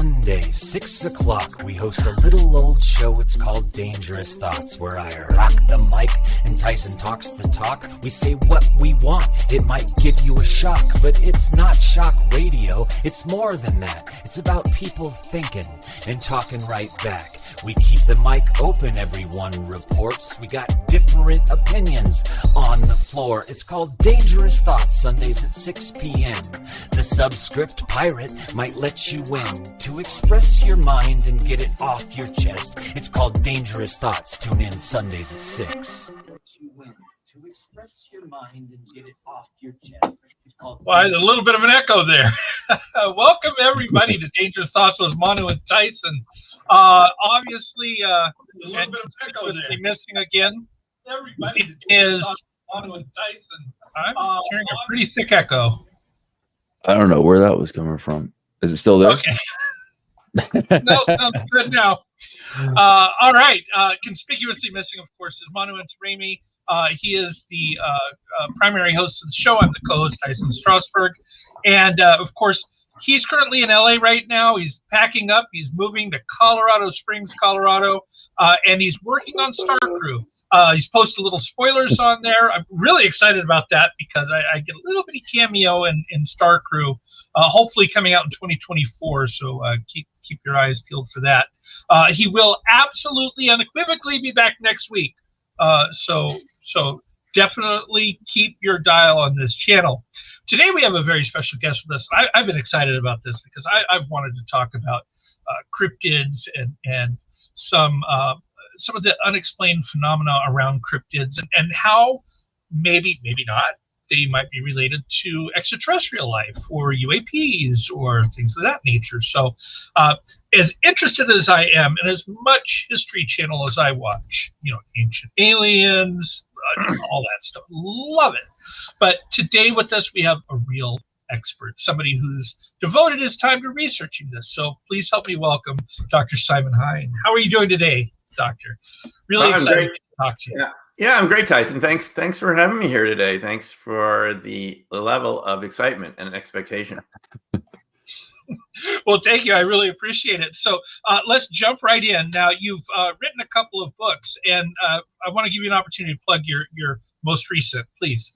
Sunday, 6 o'clock, we host a little old show. It's called Dangerous Thoughts, where I rock the mic and Tyson talks the talk. We say what we want. It might give you a shock, but it's not shock radio. It's more than that. It's about people thinking and talking right back. We keep the mic open, everyone reports. We got different opinions on the floor. It's called Dangerous Thoughts, Sundays at 6 p.m. The subscript pirate might let you win to express your mind and get it off your chest. It's called Dangerous Thoughts. Tune in Sundays at 6. To express your mind and get it off your chest. It's called well, a little bit of an echo there. Welcome everybody to Dangerous Thoughts with Manu and Tyson. Obviously, and conspicuously missing again. Everybody is Manu and Tyson. I'm hearing a pretty thick echo. I don't know where that was coming from. Is it still there? Okay. No, sounds good now. All right. Conspicuously missing, of course, is Manu Antaremi. He is the primary host of the show. I'm the co-host, Tyson Strasberg. And, of course, he's currently in LA right now. He's packing up. He's moving to Colorado Springs, Colorado, and he's working on Star Crew. He's posted little spoilers on there. I'm really excited about that because I get a little bitty cameo in Star Crew, hopefully coming out in 2024. So keep your eyes peeled for that. He will absolutely, unequivocally be back next week. So definitely keep your dial on this channel. Today we have a very special guest with us. I've been excited about this because I've wanted to talk about cryptids and some of the unexplained phenomena around cryptids and how maybe not they might be related to extraterrestrial life or UAPs or things of that nature. So as interested as I am and as much History Channel as I watch, Ancient Aliens, all that stuff, love it. But today with us, we have a real expert, somebody who's devoted his time to researching this. So please help me welcome Dr. Simeon Hein. How are you doing today, Doctor? Really excited to talk to you. Yeah, I'm great, Tyson. Thanks for having me here today. Thanks for the level of excitement and expectation. Well, thank you. I really appreciate it. So let's jump right in. Now, you've written a couple of books, and I want to give you an opportunity to plug your most recent, please.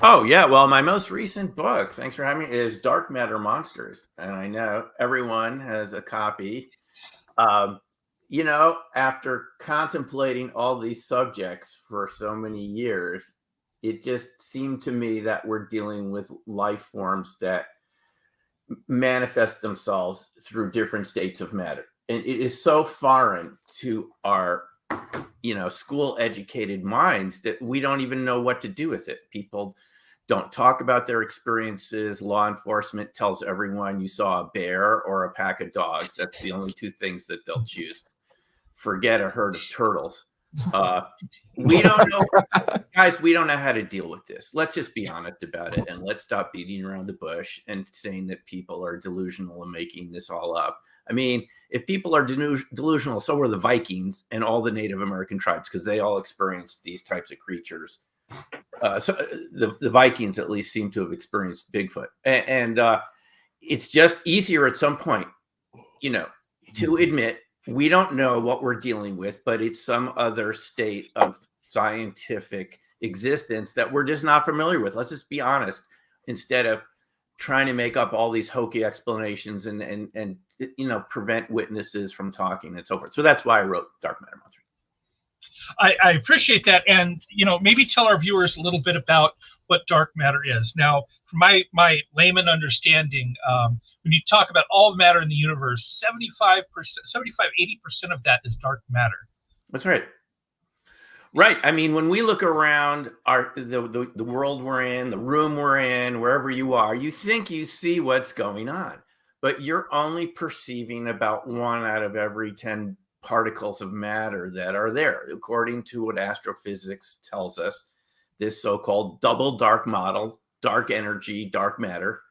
Oh, yeah. Well, my most recent book, thanks for having me, is Dark Matter Monsters. And I know everyone has a copy. After contemplating all these subjects for so many years, it just seemed to me that we're dealing with life forms that manifest themselves through different states of matter. And it is so foreign to our, school educated minds that we don't even know what to do with it. People don't talk about their experiences. Law enforcement tells everyone you saw a bear or a pack of dogs. That's the only two things that they'll choose. Forget a herd of turtles. We don't know, guys, we don't know how to deal with this. Let's just be honest about it. And let's stop beating around the bush and saying that people are delusional and making this all up. I mean, if people are delusional, so were the Vikings and all the Native American tribes, because they all experienced these types of creatures. So the Vikings at least seem to have experienced Bigfoot. And it's just easier at some point, to admit we don't know what we're dealing with, but it's some other state of scientific existence that we're just not familiar with. Let's just be honest, instead of trying to make up all these hokey explanations and prevent witnesses from talking and so forth. So that's why I wrote Dark Matter Monsters. I appreciate that. And, maybe tell our viewers a little bit about what dark matter is. Now, from my layman understanding, when you talk about all the matter in the universe, 80% of that is dark matter. That's right. Right. I mean, when we look around the world we're in, the room we're in, wherever you are, you think you see what's going on, but you're only perceiving about 1 out of every 10 particles of matter that are there, according to what astrophysics tells us. This so-called double dark model, dark energy, dark matter,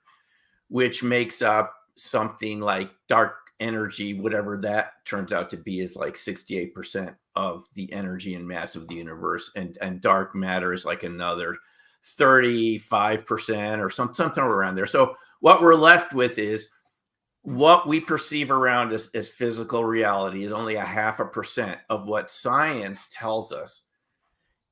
which makes up something like dark energy, whatever that turns out to be, is like 68% of the energy and mass of the universe, and dark matter is like another 35% or something around there. So what we're left with is what we perceive around us as physical reality is only 0.5% of what science tells us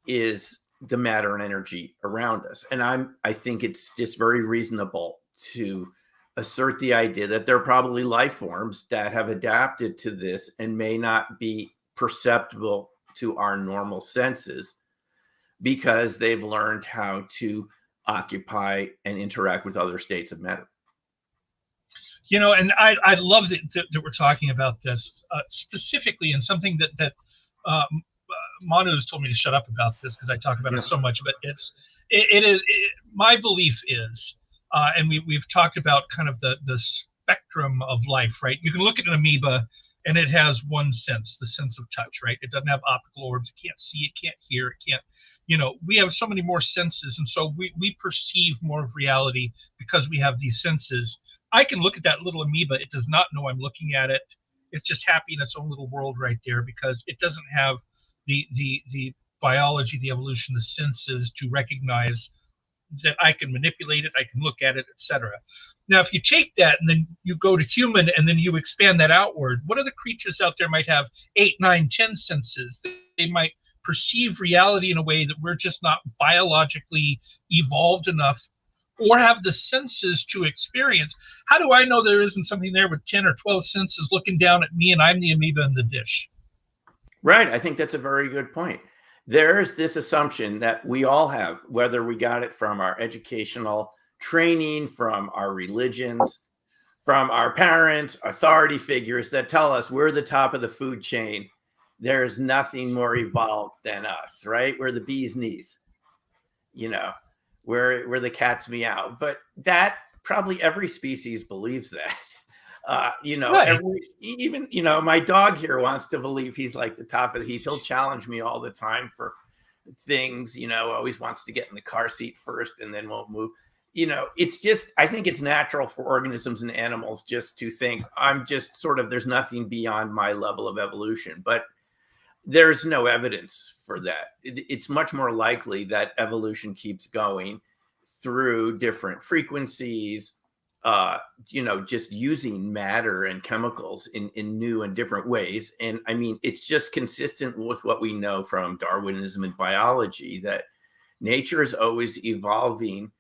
is the matter and energy around us. And I think it's just very reasonable to assert the idea that there are probably life forms that have adapted to this and may not be perceptible to our normal senses because they've learned how to occupy and interact with other states of matter. You know, and I love that we're talking about this specifically, and something that Manu's told me to shut up about this because I talk about it so much. But it is my belief is, and we've talked about kind of the spectrum of life, right? You can look at an amoeba and it has one sense, the sense of touch, right? It doesn't have optical orbs. It can't see. It can't hear. It can't. You know, we have so many more senses, and so we perceive more of reality because we have these senses. I can look at that little amoeba. It does not know I'm looking at it. It's just happy in its own little world right there because it doesn't have the biology, the evolution, the senses to recognize that I can manipulate it, I can look at it, etc. Now, if you take that and then you go to human and then you expand that outward, what other creatures out there might have 8, 9, 10 senses? They might perceive reality in a way that we're just not biologically evolved enough or have the senses to experience. How do I know there isn't something there with 10 or 12 senses looking down at me and I'm the amoeba in the dish? Right. I think that's a very good point. There's this assumption that we all have, whether we got it from our educational training, from our religions, from our parents, authority figures that tell us we're the top of the food chain. There's nothing more evolved than us, right? We're the bee's knees, you know, we're the cat's meow. But that probably every species believes that. You know, Right. even, you know, my dog here wants to believe he's like the top of the heap. He'll challenge me all the time for things, you know, always wants to get in the car seat first and then won't move. You know, it's just, I think it's natural for organisms and animals just to think I'm just sort of, there's nothing beyond my level of evolution, but there's no evidence for that. It's much more likely that evolution keeps going through different frequencies, you know, just using matter and chemicals in new and different ways. And I mean, it's just consistent with what we know from Darwinism and biology that nature is always evolving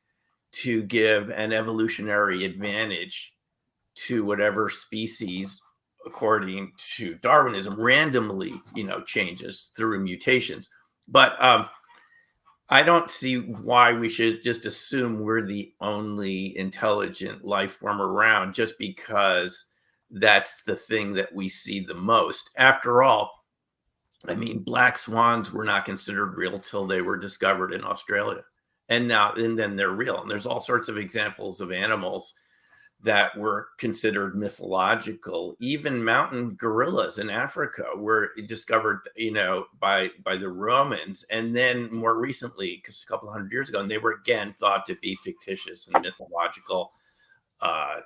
to give an evolutionary advantage to whatever species, according to Darwinism, randomly, you know, changes through mutations. But I don't see why we should just assume we're the only intelligent life form around just because that's the thing that we see the most. After all, I mean, black swans were not considered real till they were discovered in Australia. And then they're real. And there's all sorts of examples of animals that were considered mythological. Even mountain gorillas in Africa were discovered, you know, by the Romans, and then more recently, because a couple hundred years ago, and they were again thought to be fictitious and mythological.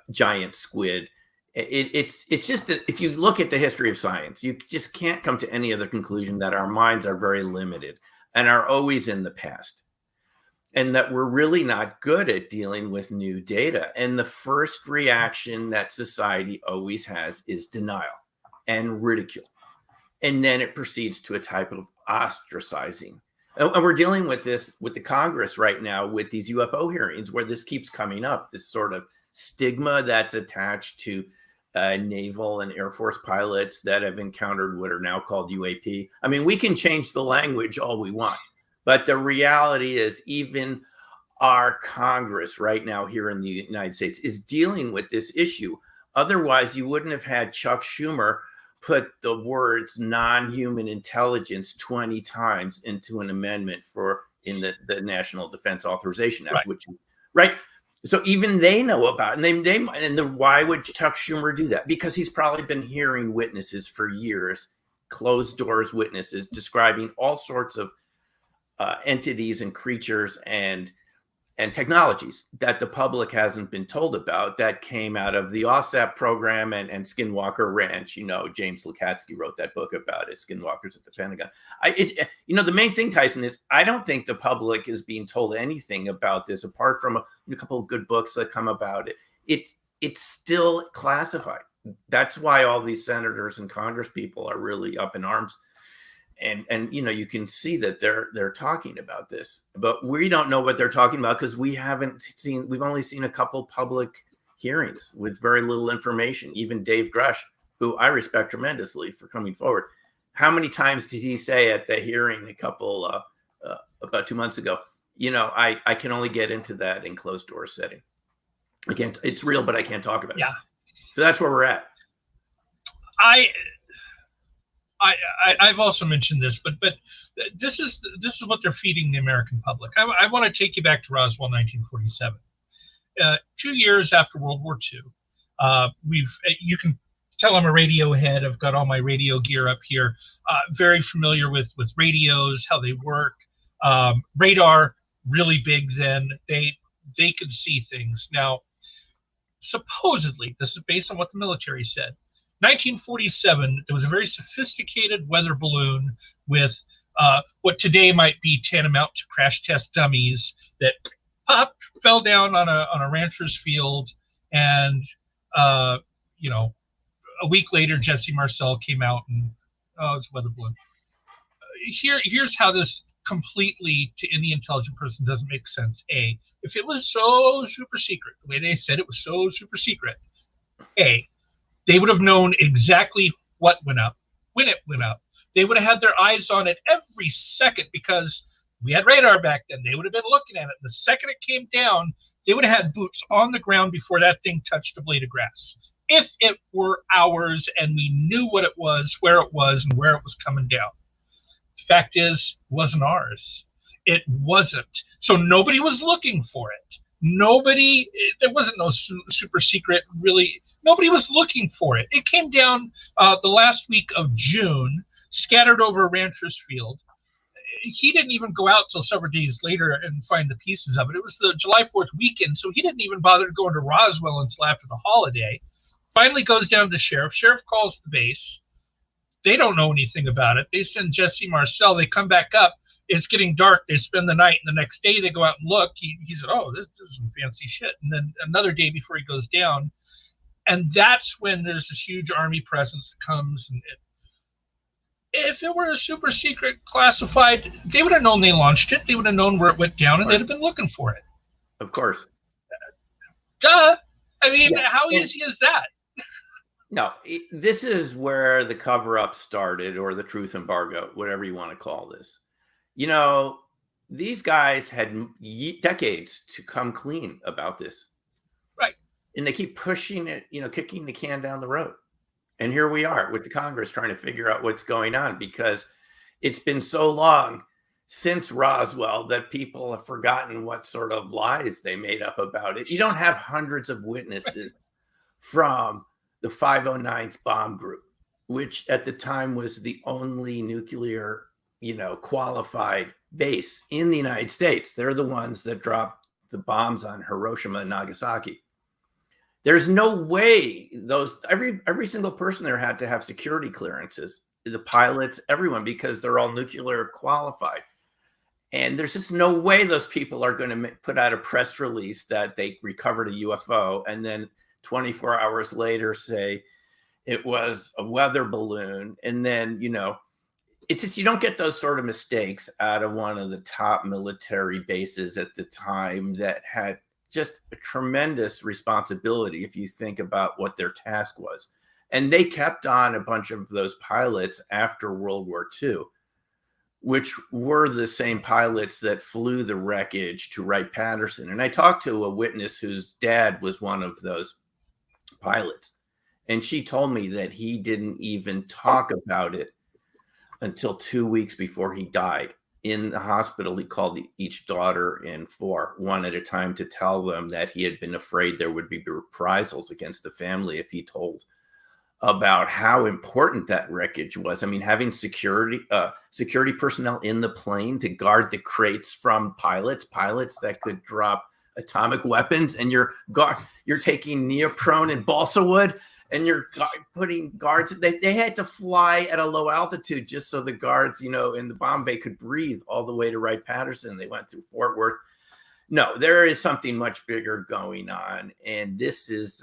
Giant squid. It's just that if you look at the history of science, you just can't come to any other conclusion that our minds are very limited and are always in the past, and that we're really not good at dealing with new data. And the first reaction that society always has is denial and ridicule. And then it proceeds to a type of ostracizing. And we're dealing with this with the Congress right now with these UFO hearings where this keeps coming up, this sort of stigma that's attached to naval and Air Force pilots that have encountered what are now called UAP. I mean, we can change the language all we want. But the reality is even our Congress right now here in the United States is dealing with this issue. Otherwise, you wouldn't have had Chuck Schumer put the words non-human intelligence 20 times into an amendment in the National Defense Authorization Act, right. So even they know about it. And why would Chuck Schumer do that? Because he's probably been hearing witnesses for years, closed doors witnesses describing all sorts of entities and creatures and technologies that the public hasn't been told about that came out of the OSAP program and Skinwalker Ranch. You know, James Lukatsky wrote that book about it, Skinwalkers at the Pentagon. You know, the main thing, Tyson, is I don't think the public is being told anything about this apart from a couple of good books that come about it. it's still classified. That's why all these senators and Congress people are really up in arms. And you can see that they're talking about this, but we don't know what they're talking about because we've only seen a couple public hearings with very little information. Even Dave Grush, who I respect tremendously for coming forward, how many times did he say at the hearing about 2 months ago, I can only get into that in closed door setting. I can't, it's real, but I can't talk about it. So that's where we're at. I've also mentioned this, but this is what they're feeding the American public. I want to take you back to Roswell, 1947. 2 years after World War II, you can tell I'm a radio head. I've got all my radio gear up here. Very familiar with radios, how they work. Radar, really big then. They could see things. Now, supposedly, this is based on what the military said. 1947, there was a very sophisticated weather balloon with what today might be tantamount to crash test dummies that popped, fell down on a rancher's field, and a week later, Jesse Marcel came out and it's a weather balloon. Here's how this completely, to any intelligent person, doesn't make sense. A, if it was so super secret, the way they said it was so super secret, they would have known exactly what went up, when it went up. They would have had their eyes on it every second because we had radar back then. They would have been looking at it. The second it came down, they would have had boots on the ground before that thing touched a blade of grass. If it were ours and we knew what it was, where it was, and where it was coming down. The fact is, it wasn't ours. It wasn't. So nobody was looking for it. There wasn't no super secret, really. Nobody was looking for it. It came down the last week of June, scattered over a rancher's field. He didn't even go out till several days later and find the pieces of it. It was the July 4th weekend, so he didn't even bother to go into Roswell until after the holiday. Finally goes down to the sheriff. Sheriff calls the base. They don't know anything about it. They send Jesse Marcel. They come back up. It's getting dark. They spend the night, and the next day they go out and look. He said, "Oh, this is some fancy shit." And then another day before he goes down, and that's when there's this huge army presence that comes. And if it were a super secret classified, they would have known they launched it. They would have known where it went down, and they'd have been looking for it. Of course. Duh. I mean, how easy is that? No, this is where the cover-up started, or the truth embargo, whatever you want to call this. These guys had decades to come clean about this. Right. And they keep pushing it, kicking the can down the road. And here we are with the Congress trying to figure out what's going on, because it's been so long since Roswell that people have forgotten what sort of lies they made up about it. You don't have hundreds of witnesses from the 509th Bomb Group, which at the time was the only nuclear, qualified base in the United States. They're the ones that dropped the bombs on Hiroshima and Nagasaki. There's no way every single person there had to have security clearances, the pilots, everyone, because they're all nuclear qualified. And there's just no way those people are going to put out a press release that they recovered a UFO and then 24 hours later say it was a weather balloon. And then, it's just, you don't get those sort of mistakes out of one of the top military bases at the time that had just a tremendous responsibility if you think about what their task was. And they kept on a bunch of those pilots after World War II, which were the same pilots that flew the wreckage to Wright-Patterson. And I talked to a witness whose dad was one of those pilots, and she told me that he didn't even talk about it until 2 weeks before he died. In the hospital, he called each daughter in four, one at a time, to tell them that he had been afraid there would be reprisals against the family if he told about how important that wreckage was. I mean, having security personnel in the plane to guard the crates from pilots that could drop atomic weapons, and you're taking neoprene and balsa wood, and you're putting guards. They had to fly at a low altitude just so the guards, in the bomb bay could breathe all the way to Wright-Patterson. They went through Fort Worth, No, there is something much bigger going on. And this is,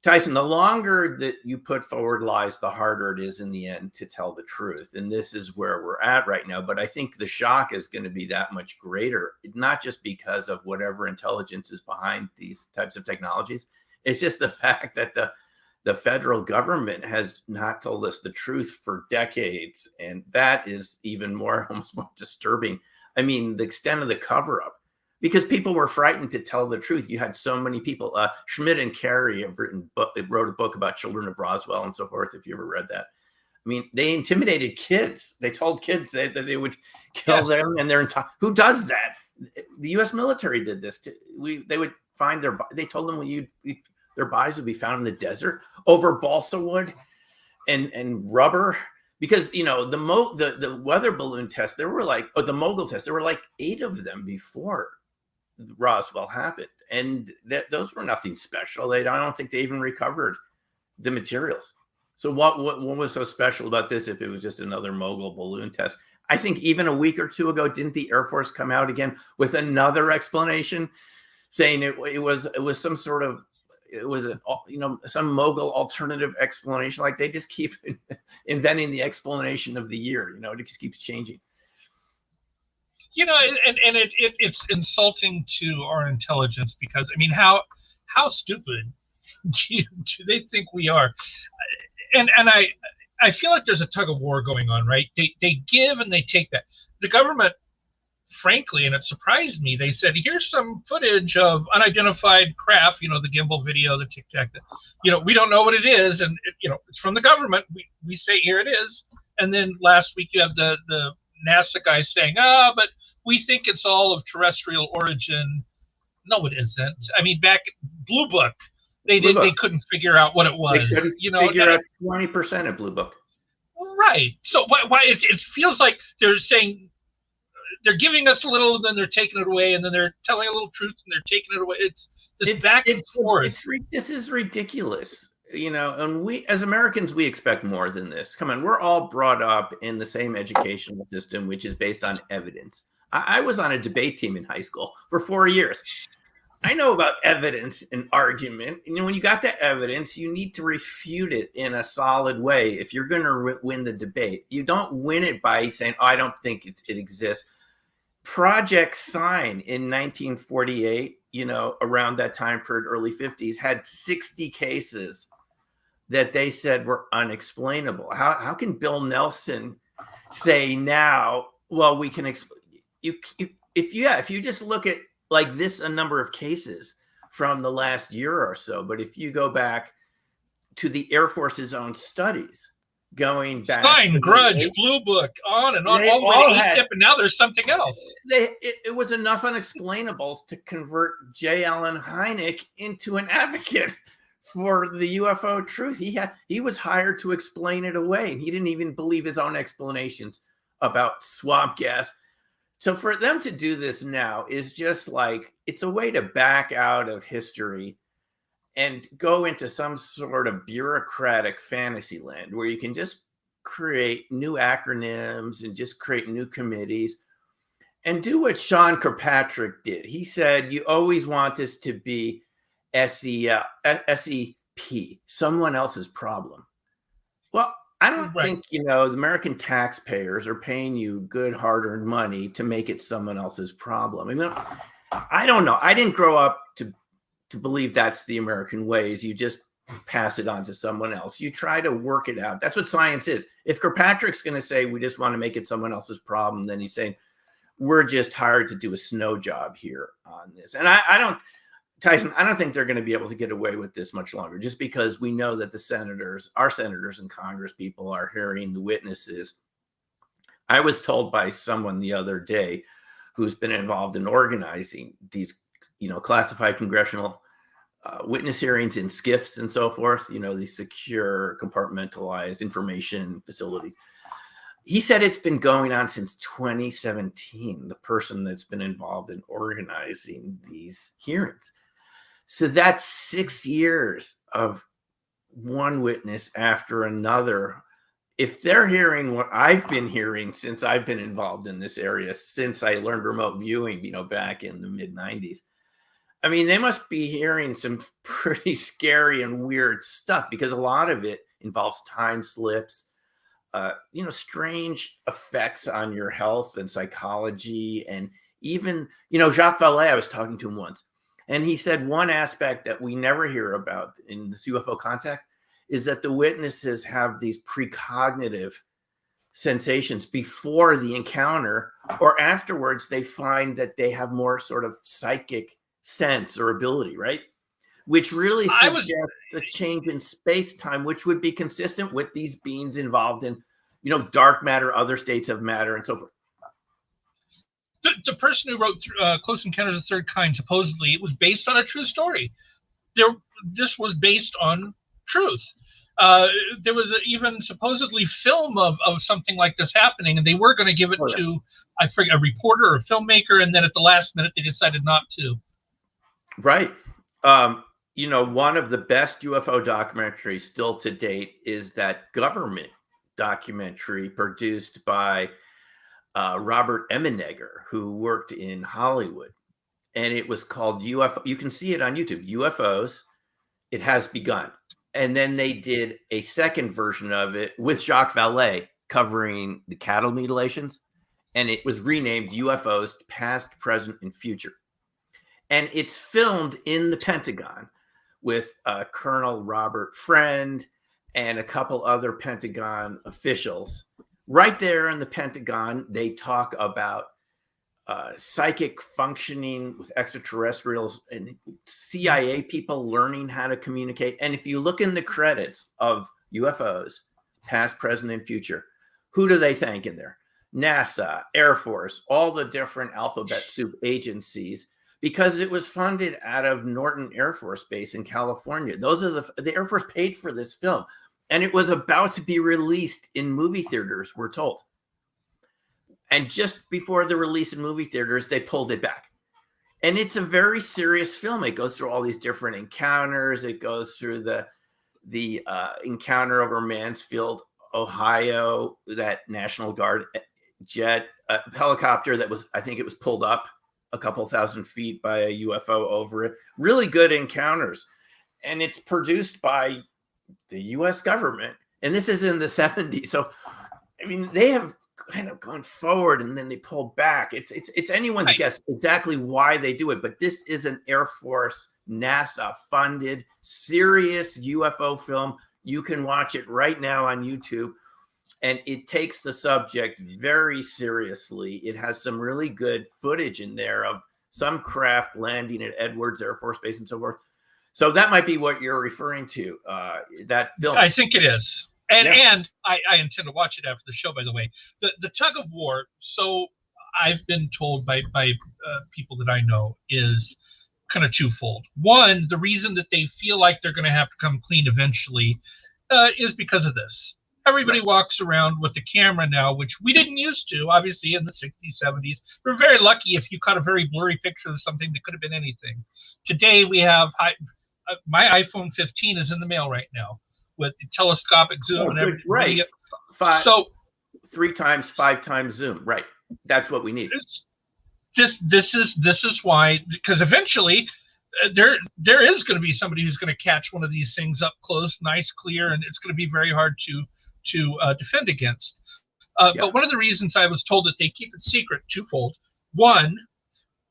Tyson, the longer that you put forward lies, the harder it is in the end to tell the truth. And this is where we're at right now. But I think the shock is going to be that much greater, not just because of whatever intelligence is behind these types of technologies. It's just the fact that the federal government has not told us the truth for decades. And that is even more, almost more disturbing. I mean, the extent of the cover up. Because people were frightened to tell the truth. You had so many people. Schmidt and Carey have wrote a book about children of Roswell and so forth, if you ever read that. I mean, they intimidated kids. They told kids that they would kill them and their entire. Who does that? The U.S. military did this. They would find they told them their bodies would be found in the desert over balsa wood and rubber. Because, the weather balloon test, there were the mogul test, there were 8 of them before Roswell happened, and those were nothing special. I don't think they even recovered the materials. So what was so special about this if it was just another mogul balloon test? I think even a week or two ago, didn't the Air Force come out again with another explanation, saying it was some sort of, it was some mogul alternative explanation? Like, they just keep inventing the explanation of the year. It just keeps changing. It's insulting to our intelligence, because I mean, how stupid do they think we are? And I feel like there's a tug of war going on, right? They give and they take that. The government, frankly, and it surprised me, they said, here's some footage of unidentified craft, the gimbal video, the Tic Tac, we don't know what it is, and it's from the government. We say here it is, and then last week you have the NASA guy saying, but we think it's all of terrestrial origin. No, it isn't. I mean, back Blue Book, they couldn't figure out what it was. They couldn't figure out 20% of Blue Book. Right. So why it feels like they're saying they're giving us a little, and then they're taking it away, and then they're telling a little truth, and they're taking it away. It's back and forth. This is ridiculous. And we, as Americans, we expect more than this. Come on, we're all brought up in the same educational system, which is based on evidence. I was on a debate team in high school for 4 years. I know about evidence and argument. And when you got the evidence, you need to refute it in a solid way. If you're going to win the debate, you don't win it by saying, I don't think it exists. Project Sign in 1948, around that time period, early 50s, had 60 cases that they said were unexplainable. How can Bill Nelson say now, well, we can explain? If you just look at this, a number of cases from the last year or so, but if you go back to the Air Force's own studies, going back Stein, Grudge, Blue Book, on and on, all the way to ATIP, and now there's something else. It was enough unexplainables to convert J. Allen Hynek into an advocate for the UFO truth. He was hired to explain it away, and he didn't even believe his own explanations about swamp gas. So for them to do this now is just it's a way to back out of history and go into some sort of bureaucratic fantasy land where you can just create new acronyms and just create new committees and do what Sean Kirkpatrick did. He said, you always want this to be SEP, someone else's problem. Well, I don't think, the American taxpayers are paying you good hard-earned money to make it someone else's problem. I mean, I don't know. I didn't grow up to believe that's the American way, is you just pass it on to someone else. You try to work it out. That's what science is. If Kirkpatrick's going to say we just want to make it someone else's problem, then he's saying we're just hired to do a snow job here on this. And I don't, Tyson, I don't think they're going to be able to get away with this much longer, just because we know that our senators and Congress people are hearing the witnesses. I was told by someone the other day who's been involved in organizing these, classified congressional witness hearings in SCIFs and so forth, these secure compartmentalized information facilities. He said it's been going on since 2017, the person that's been involved in organizing these hearings. So that's 6 years of one witness after another if they're hearing what I've been hearing since I've been involved in this area, since I learned remote viewing, back in the mid 90s, I mean, they must be hearing some pretty scary and weird stuff, because a lot of it involves time slips, strange effects on your health and psychology. And even, Jacques Vallée, I was talking to him once, and he said one aspect that we never hear about in this UFO contact is that the witnesses have these precognitive sensations before the encounter, or afterwards they find that they have more sort of psychic sense or ability, right? Which really suggests a change in space-time, which would be consistent with these beings involved in, dark matter, other states of matter, and so forth. The person who wrote Close Encounters of the Third Kind, supposedly, it was based on a true story. This was based on truth. There was even supposedly film of something like this happening, and they were going to give it to, I forget, a reporter or a filmmaker, and then at the last minute they decided not to. Right. One of the best UFO documentaries still to date is that government documentary produced by Robert Emenegger, who worked in Hollywood. And it was called UFO. You can see it on YouTube, UFOs. It Has Begun. And then they did a second version of it with Jacques Vallée covering the cattle mutilations. And it was renamed UFOs Past, Present, and Future. And it's filmed in the Pentagon with Colonel Robert Friend and a couple other Pentagon officials. Right there in the Pentagon, they talk about psychic functioning with extraterrestrials and CIA people learning how to communicate. And if you look in the credits of UFOs, Past, Present, and Future, who do they thank in there? NASA, Air Force, all the different alphabet soup agencies, because it was funded out of Norton Air Force Base in California. Those are the Air Force paid for this film, and it was about to be released in movie theaters, we're told. And just before the release in movie theaters, they pulled it back. And it's a very serious film. It goes through all these different encounters. It goes through the encounter over Mansfield, Ohio, that National Guard jet helicopter that was, I think it was pulled up a couple thousand feet by a UFO over it. Really good encounters. And it's produced by the US government. And this is in the 70s. So, I mean, they have kind of gone forward and then they pulled back. It's anyone's guess exactly why they do it. But this is an Air Force, NASA funded, serious UFO film. You can watch it right now on YouTube. And it takes the subject very seriously. It has some really good footage in there of some craft landing at Edwards Air Force Base and so forth. So that might be what you're referring to, that film. I think it is. And I intend to watch it after the show, by the way. The tug of war, so I've been told by people that I know, is kind of twofold. One, the reason that they feel like they're going to have to come clean eventually is because of this. Everybody walks around with a camera now, which we didn't used to, obviously, in the 60s, 70s. We're very lucky if you caught a very blurry picture of something that could have been anything. Today, we have my iPhone 15 is in the mail right now with the telescopic zoom and everything. Right. So 3 times, 5 times zoom. Right. That's what we need. This is why, because eventually there is going to be somebody who's going to catch one of these things up close, nice, clear, and it's going to be very hard to defend against. But one of the reasons I was told that they keep it secret, twofold. One,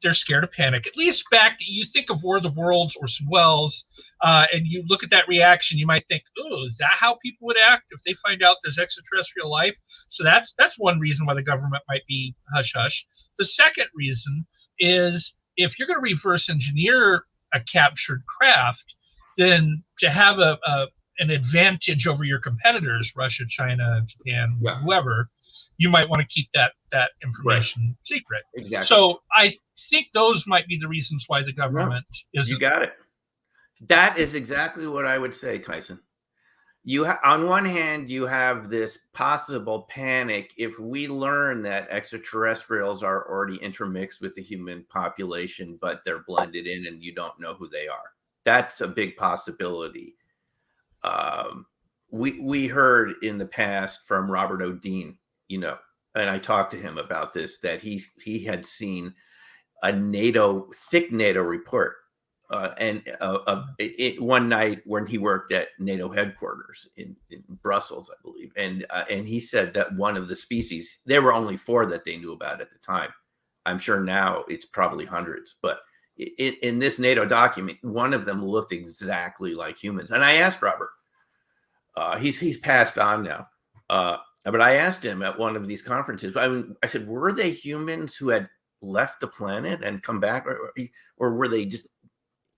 they're scared of panic. At least back, you think of War of the Worlds or Wells, and you look at that reaction, you might think, oh, is that how people would act if they find out there's extraterrestrial life? So that's one reason why the government might be hush-hush. The second reason is if you're going to reverse engineer a captured craft, then to have an advantage over your competitors, Russia, China, Japan, whoever, you might want to keep that information secret. Exactly. So I think those might be the reasons why the government is. You got it. That is exactly what I would say, Tyson. On one hand, you have this possible panic if we learn that extraterrestrials are already intermixed with the human population, but they're blended in and you don't know who they are. That's a big possibility. we heard in the past from Robert O'Dean, and I talked to him about this, that he had seen a thick NATO report, one night when he worked at NATO headquarters in Brussels, I believe, and he said that one of the species, there were only 4 that they knew about at the time. I'm sure now it's probably hundreds, but in this NATO document, one of them looked exactly like humans. And I asked Robert, he's passed on now, but I asked him at one of these conferences, I said, were they humans who had left the planet and come back, or were they just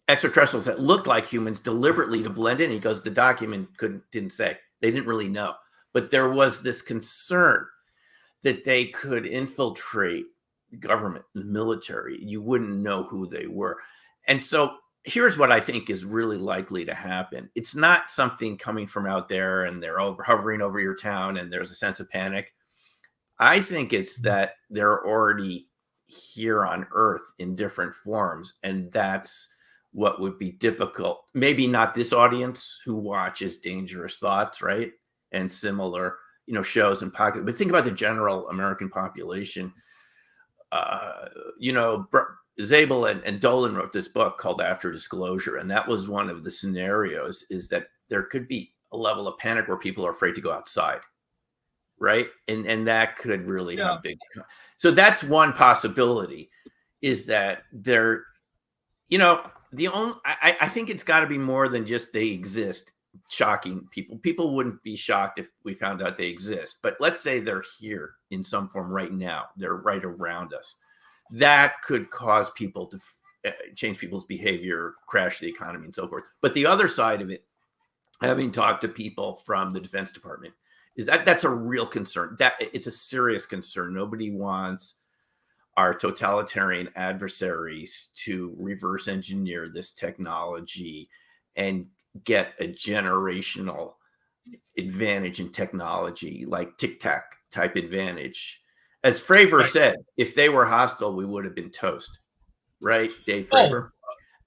extraterrestrials that looked like humans deliberately to blend in? He goes, the document didn't say. They didn't really know, but there was this concern that they could infiltrate the government, the military. You wouldn't know who they were. And so here's what I think is really likely to happen. It's not something coming from out there and they're hovering over your town and there's a sense of panic. I think it's that they're already here on Earth in different forms, and that's what would be difficult. Maybe not this audience who watches Dangerous Thoughts, right, and similar shows and podcasts, but think about the general American population. Zabel and Dolan wrote this book called After Disclosure, and that was one of the scenarios, is that there could be a level of panic where people are afraid to go outside, right? And that could really have big. So that's one possibility, is that they're, I think it's got to be more than just they exist, shocking people. People wouldn't be shocked if we found out they exist, but let's say they're here in some form right now. They're right around us. That could cause people to change people's behavior, crash the economy, and so forth. But the other side of it, having talked to people from the Defense Department, is that that's a real concern. That it's a serious concern. Nobody wants our totalitarian adversaries to reverse engineer this technology and get a generational advantage in technology, like tic-tac type advantage. As Fravor said, if they were hostile, we would have been toast, right, Dave Fravor?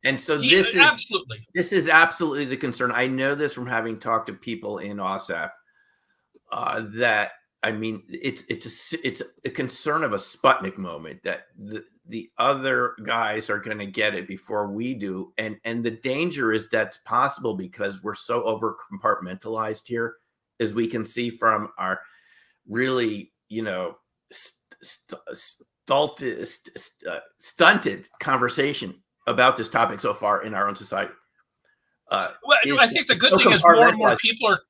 And so this is absolutely the concern. I know this from having talked to people in OSAP, that, I mean, it's a concern of a Sputnik moment, that the other guys are going to get it before we do. And the danger is that's possible because we're so over compartmentalized here, as we can see from our really, stunted conversation about this topic so far in our own society. I think the good thing is more and more people are.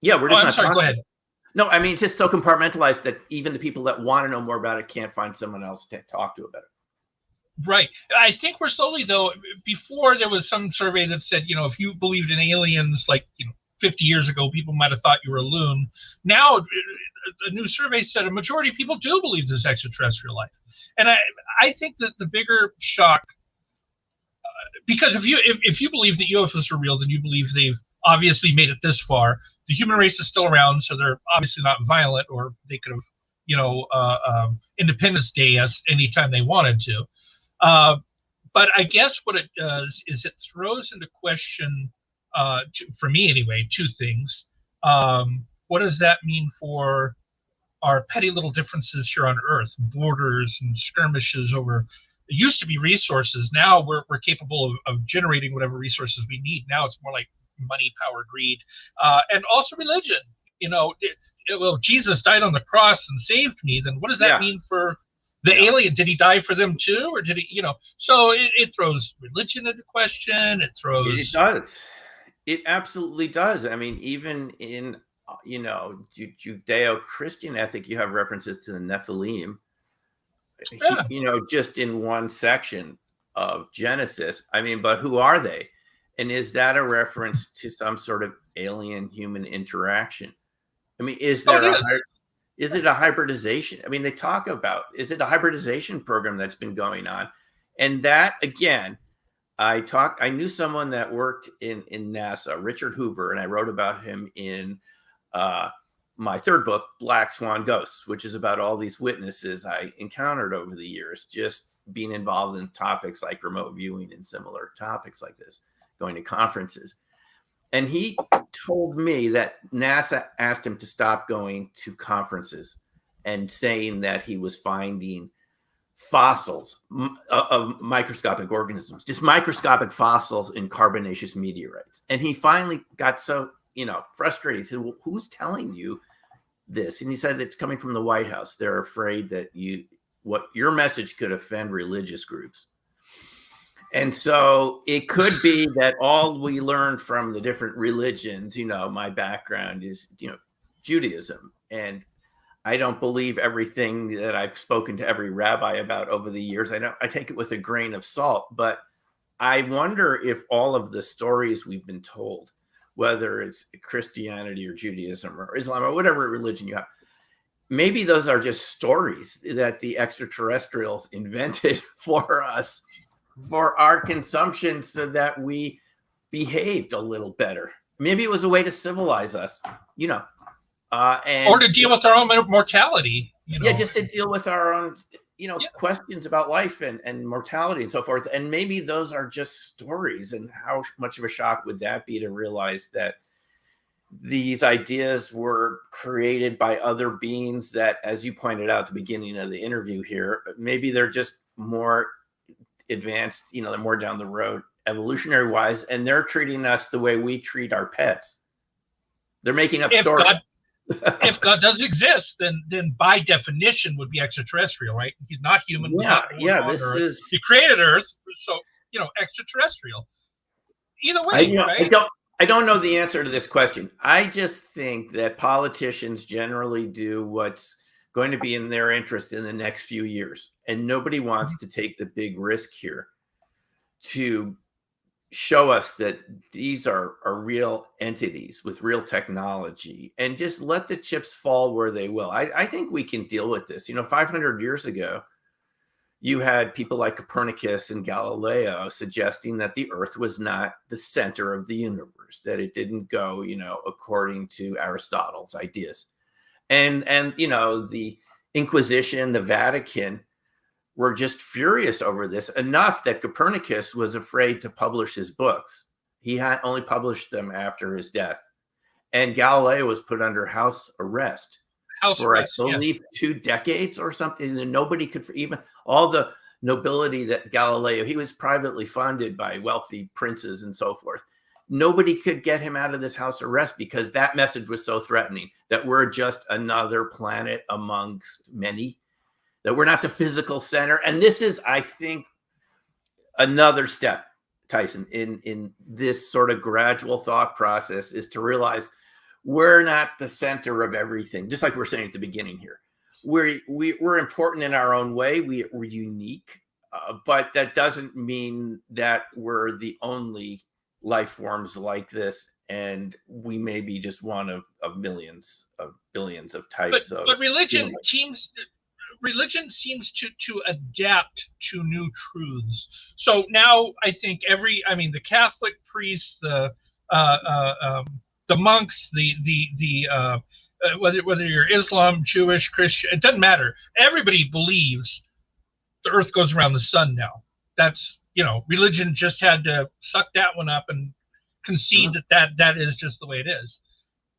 Yeah, we're just not sorry, talking. go ahead. No, I mean, it's just so compartmentalized that even the people that want to know more about it can't find someone else to talk to about it. Right. I think we're slowly, though. Before, there was some survey that said, if you believed in aliens, 50 years ago, people might have thought you were a loon. Now, a new survey said a majority of people do believe there's extraterrestrial life. And I think that the bigger shock, because if you believe that UFOs are real, then you believe they've obviously made it this far. The human race is still around, so they're obviously not violent, or they could have, Independence Day us anytime they wanted to. But I guess what it does is it throws into question, for me anyway, two things. What does that mean for our petty little differences here on Earth, borders and skirmishes over? It used to be resources. Now we're capable of generating whatever resources we need. Now it's more like money, power, greed, and also religion. Well, Jesus died on the cross and saved me. Then what does that mean for the alien? Did he die for them too, or did he? So it throws religion into question. It does. It absolutely does. I mean, even in Judeo-Christian ethic, you have references to the Nephilim. Just in one section of Genesis. I mean, but who are they? And is that a reference to some sort of alien-human interaction? I mean, is it a hybridization? I mean, they talk about, is it a hybridization program that's been going on? And that, again, I knew someone that worked in NASA, Richard Hoover, and I wrote about him in my third book, Black Swan Ghosts, which is about all these witnesses I encountered over the years, just being involved in topics like remote viewing and similar topics like this, going to conferences. And he told me that NASA asked him to stop going to conferences and saying that he was finding fossils of microscopic organisms, just microscopic fossils in carbonaceous meteorites. And he finally got so, frustrated. He said, well, who's telling you this? And he said, it's coming from the White House. They're afraid that what your message could offend religious groups. And so it could be that all we learned from the different religions, my background is, Judaism. And I don't believe everything that I've spoken to every rabbi about over the years. I take it with a grain of salt, but I wonder if all of the stories we've been told, whether it's Christianity or Judaism or Islam or whatever religion you have, maybe those are just stories that the extraterrestrials invented for us, for our consumption, so that we behaved a little better. Maybe it was a way to civilize us, or to deal with our own mortality. Yeah, just to deal with our own, questions about life and mortality and so forth. And maybe those are just stories. And how much of a shock would that be to realize that these ideas were created by other beings that, as you pointed out at the beginning of the interview here, maybe they're just more advanced, they're more down the road evolutionary wise, and they're treating us the way we treat our pets. They're making up stories. If God does exist, then by definition would be extraterrestrial, right? He's not human. He created Earth, so extraterrestrial. Either way, right? I don't know the answer to this question. I just think that politicians generally do what's going to be in their interest in the next few years, and nobody wants to take the big risk here to show us that these are real entities with real technology, and just let the chips fall where they will. I think we can deal with this. 500 years ago, you had people like Copernicus and Galileo suggesting that the Earth was not the center of the universe, that it didn't go, according to Aristotle's ideas. And the Inquisition, the Vatican, were just furious over this, enough that Copernicus was afraid to publish his books. He had only published them after his death. And Galileo was put under house arrest for, I believe, 2 decades or something. And nobody could, even all the nobility that Galileo, he was privately funded by wealthy princes and so forth. Nobody could get him out of this house arrest because that message was so threatening, that we're just another planet amongst many, that we're not the physical center. And this is, I think, another step, Tyson, in this sort of gradual thought process, is to realize we're not the center of everything. Just like we're saying at the beginning here, we're important in our own way. We're unique, but that doesn't mean that we're the only life forms like this. And we may be just one of millions of billions of types. But religion seems to adapt to new truths. So now I think the Catholic priests, the monks, whether you're Islam, Jewish, Christian, it doesn't matter. Everybody believes the Earth goes around the sun now. That's, religion just had to suck that one up and concede that is just the way it is.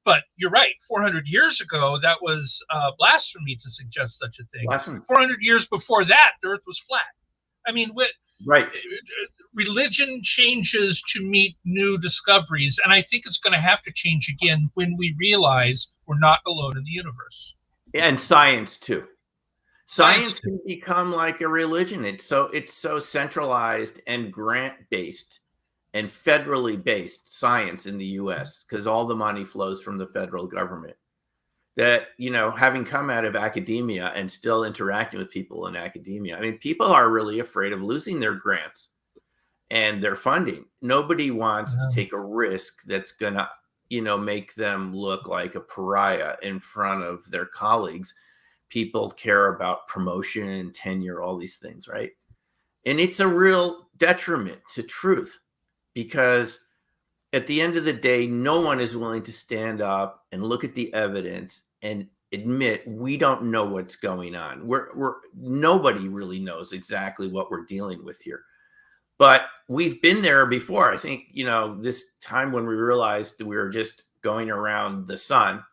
But you're right. 400 years ago, that was blasphemy to suggest such a thing. Blasphemy. 400 years before that, the Earth was flat. Right. Religion changes to meet new discoveries, and I think it's going to have to change again when we realize we're not alone in the universe. And science too. Science can become like a religion. It's so centralized and grant-based and federally based science in the U.S., because all the money flows from the federal government, that, having come out of academia and still interacting with people in academia, people are really afraid of losing their grants and their funding. Nobody wants to take a risk that's going to, make them look like a pariah in front of their colleagues. People care about promotion, tenure, all these things, right? And it's a real detriment to truth, because at the end of the day, no one is willing to stand up and look at the evidence and admit we don't know what's going on. Nobody really knows exactly what we're dealing with here. But we've been there before. I think, this time when we realized that we were just going around the sun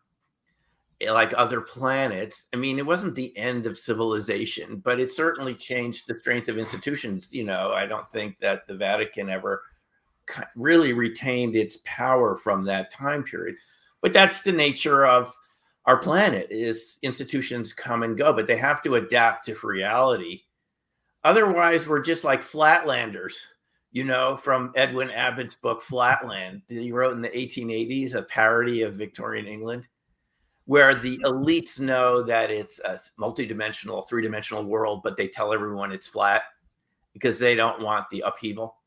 like other planets. I mean, it wasn't the end of civilization, but it certainly changed the strength of institutions. I don't think that the Vatican ever really retained its power from that time period. But that's the nature of our planet, is institutions come and go, but they have to adapt to reality. Otherwise, we're just like flatlanders, from Edwin Abbott's book, Flatland. He wrote in the 1880s, a parody of Victorian England, where the elites know that it's a multidimensional, three-dimensional world, but they tell everyone it's flat because they don't want the upheaval.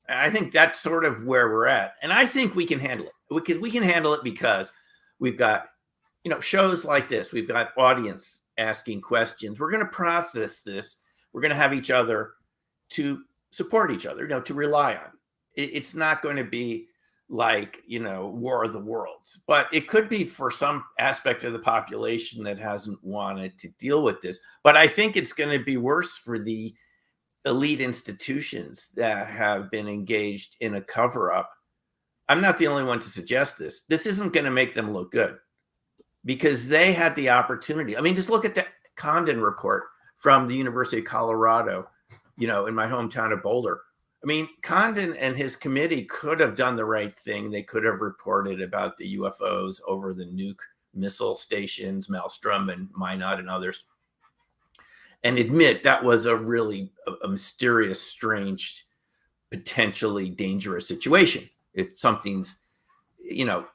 And I think that's sort of where we're at. And I think we can handle it. We can handle it because we've got, shows like this. We've got audience asking questions. We're going to process this. We're going to have each other to support each other, to rely on. It's not going to be like, War of the Worlds, but it could be for some aspect of the population that hasn't wanted to deal with this. But I think it's going to be worse for the elite institutions that have been engaged in a cover-up. I'm not the only one to suggest this. This isn't going to make them look good because they had the opportunity. I mean, just look at the Condon report from the University of Colorado, in my hometown of Boulder. I mean, Condon and his committee could have done the right thing. They could have reported about the UFOs over the nuke missile stations, Maelstrom and Minot and others, and admit that was a really a mysterious, strange, potentially dangerous situation. If something's,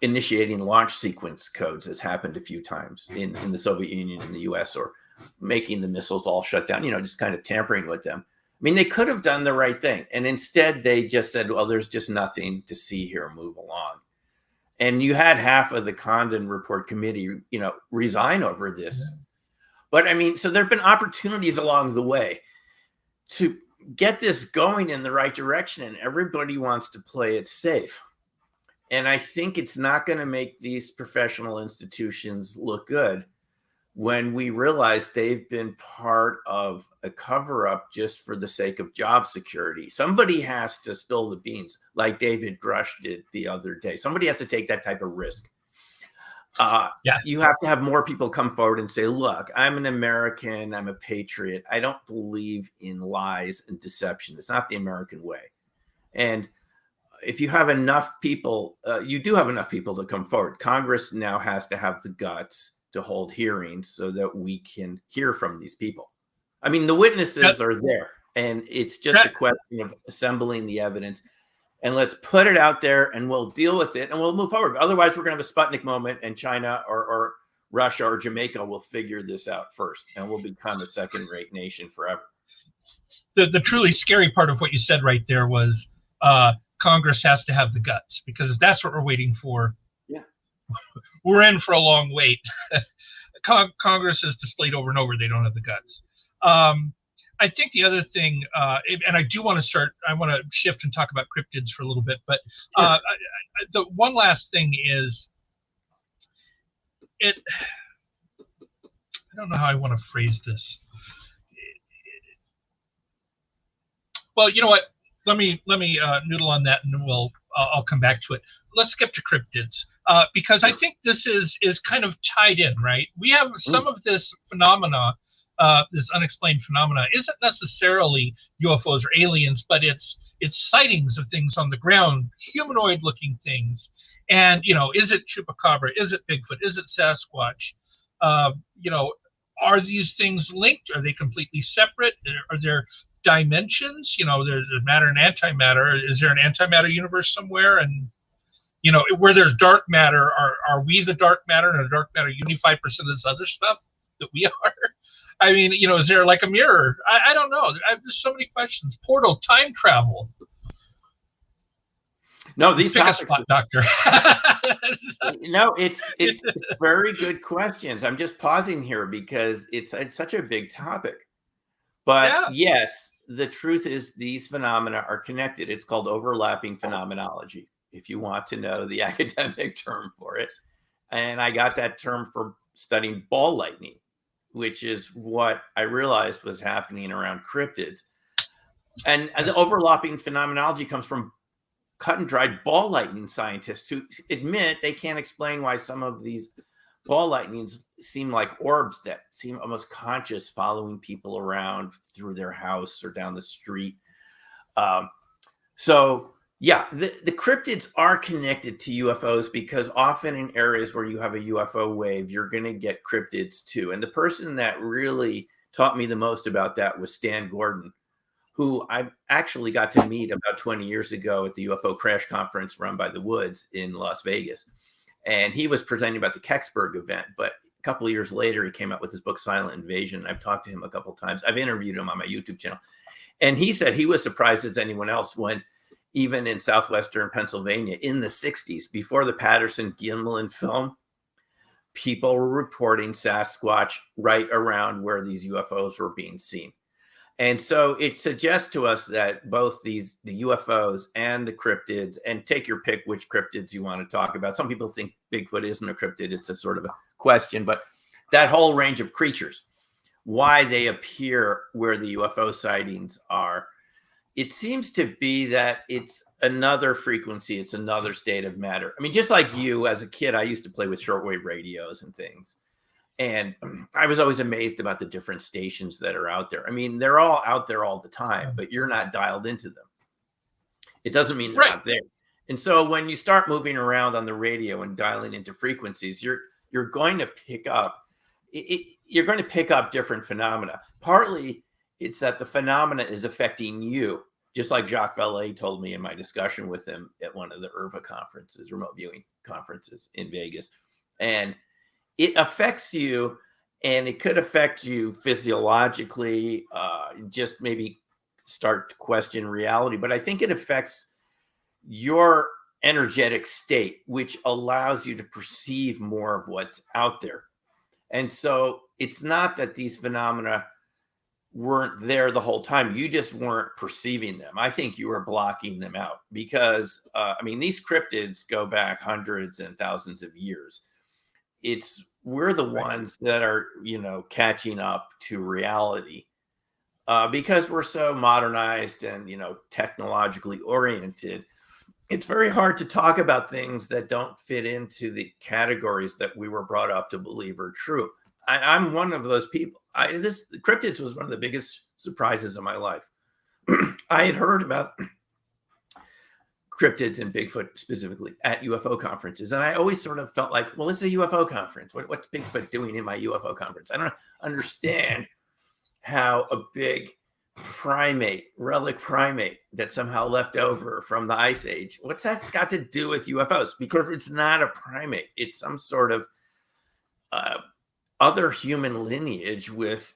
initiating launch sequence codes has happened a few times in the Soviet Union and the US, or making the missiles all shut down, just kind of tampering with them. I mean, they could have done the right thing. And instead, they just said, well, there's just nothing to see here, move along. And you had half of the Condon report committee, resign over this. Yeah. But I mean, so there have been opportunities along the way to get this going in the right direction. And everybody wants to play it safe. And I think it's not going to make these professional institutions look good when we realize they've been part of a cover-up just for the sake of job security. Somebody has to spill the beans, like David Grush did the other day. Somebody has to take that type of risk. You have to have more people come forward and say, look, I'm an American, I'm a patriot. I don't believe in lies and deception. It's not the American way. And if you have enough people, you do have enough people to come forward. Congress now has to have the guts to hold hearings so that we can hear from these people. I mean, the witnesses are there, and it's just a question of assembling the evidence. And let's put it out there, and we'll deal with it, and we'll move forward. Otherwise, we're going to have a Sputnik moment, and China or Russia or Jamaica will figure this out first, and we'll become a second-rate nation forever. The truly scary part of what you said right there was Congress has to have the guts, because if that's what we're waiting for, we're in for a long wait. Congress has displayed over and over they don't have the guts. I think the other thing, and I want to shift and talk about cryptids for a little bit, but the one last thing is, I don't know how I want to phrase this. Well, you know what? Let me noodle on that, and then I'll come back to it. Let's skip to cryptids, because I think this is kind of tied in, right? We have some of this phenomena, this unexplained phenomena, isn't necessarily UFOs or aliens, but it's sightings of things on the ground, humanoid-looking things. And, is it Chupacabra? Is it Bigfoot? Is it Sasquatch? Are these things linked? Are they completely separate? Are there dimensions? There's matter and antimatter. Is there an antimatter universe somewhere? And where there's dark matter, are we the dark matter, and the dark matter unify % of this other stuff that we are? I mean, is there like a mirror? I don't know. There's so many questions. Portal, time travel. No, these topics, spot, Doctor. No, it's very good questions. I'm just pausing here because it's such a big topic. But yes, the truth is these phenomena are connected. It's called overlapping phenomenology, if you want to know the academic term for it. And I got that term for studying ball lightning, which is what I realized was happening around cryptids. And the overlapping phenomenology comes from cut and dried ball lightning scientists who admit they can't explain why some of these ball lightnings seem like orbs that seem almost conscious, following people around through their house or down the street. So yeah, the cryptids are connected to UFOs because often in areas where you have a UFO wave, you're going to get cryptids too. And the person that really taught me the most about that was Stan Gordon, who I actually got to meet about 20 years ago at the UFO crash conference run by the Woods in Las Vegas. And he was presenting about the Kecksburg event. But a couple of years later, he came out with his book, Silent Invasion. I've talked to him a couple of times. I've interviewed him on my YouTube channel. And he said he was surprised as anyone else when even in southwestern Pennsylvania in the 60s, before the Patterson-Gimlin film, people were reporting Sasquatch right around where these UFOs were being seen. And so it suggests to us that both the UFOs and the cryptids, and take your pick which cryptids you want to talk about. Some people think Bigfoot isn't a cryptid. It's a sort of a question, but that whole range of creatures, why they appear where the UFO sightings are, it seems to be that it's another frequency. It's another state of matter. I mean, just like you as a kid, I used to play with shortwave radios and things. And I was always amazed about the different stations that are out there. I mean, they're all out there all the time, but you're not dialed into them. It doesn't mean they're not there. And so when you start moving around on the radio and dialing into frequencies, you're going to pick up you're going to pick up different phenomena. Partly it's that the phenomena is affecting you, just like Jacques Vallée told me in my discussion with him at one of the IRVA conferences, remote viewing conferences in Vegas. And it affects you, and it could affect you physiologically, just maybe start to question reality. But I think it affects your energetic state, which allows you to perceive more of what's out there. And so it's not that these phenomena weren't there the whole time. You just weren't perceiving them. I think you were blocking them out because, I mean, these cryptids go back hundreds and thousands of years. We're the ones that are, catching up to reality because we're so modernized and, technologically oriented. It's very hard to talk about things that don't fit into the categories that we were brought up to believe are true. I'm one of those people. Cryptids was one of the biggest surprises of my life. I had heard about cryptids and Bigfoot specifically at UFO conferences. And I always sort of felt like, well, this is a UFO conference. What's Bigfoot doing in my UFO conference? I don't understand how a big relic primate that somehow left over from the Ice Age, what's that got to do with UFOs? Because it's not a primate. It's some sort of other human lineage with,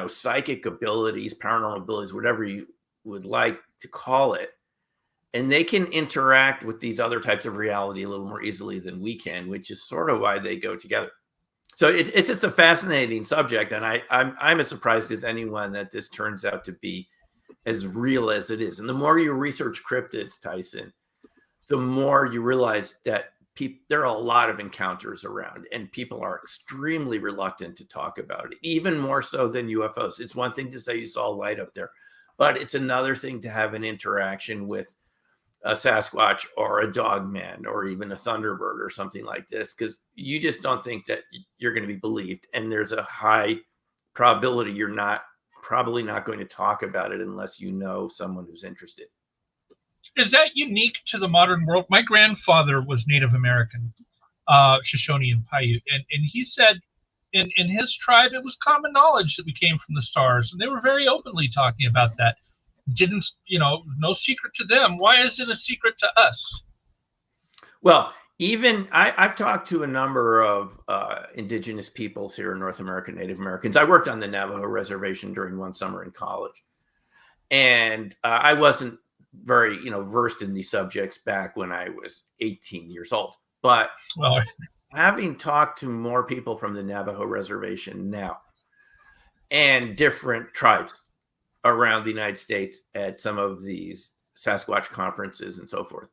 psychic abilities, paranormal abilities, whatever you would like to call it. And they can interact with these other types of reality a little more easily than we can, which is sort of why they go together. So it's just a fascinating subject. And I'm as surprised as anyone that this turns out to be as real as it is. And the more you research cryptids, Tyson, the more you realize that there are a lot of encounters around and people are extremely reluctant to talk about it, even more so than UFOs. It's one thing to say you saw a light up there, but it's another thing to have an interaction with a Sasquatch or a dogman or even a Thunderbird or something like this, because you just don't think that you're going to be believed. And there's a high probability you're probably not going to talk about it unless you know someone who's interested. Is that unique to the modern world? My grandfather was Native American, Shoshone and Paiute, and he said in his tribe it was common knowledge that we came from the stars, and they were very openly talking about that. Didn't, no secret to them. Why is it a secret to us? Well, even I've talked to a number of indigenous peoples here in North America, Native Americans. I worked on the Navajo reservation during one summer in college. And I wasn't very, versed in these subjects back when I was 18 years old. But having talked to more people from the Navajo reservation now and different tribes around the United States at some of these Sasquatch conferences and so forth,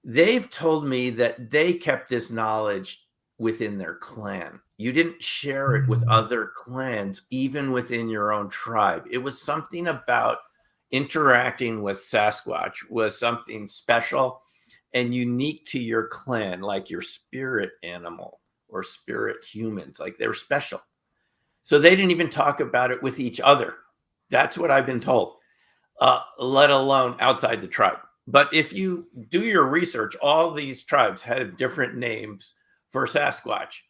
they've told me that they kept this knowledge within their clan. You didn't share it with other clans, even within your own tribe. It was something about interacting with Sasquatch was something special and unique to your clan, like your spirit animal or spirit humans, like they're special. So they didn't even talk about it with each other. That's what I've been told, let alone outside the tribe. But if you do your research, all these tribes had different names for Sasquatch.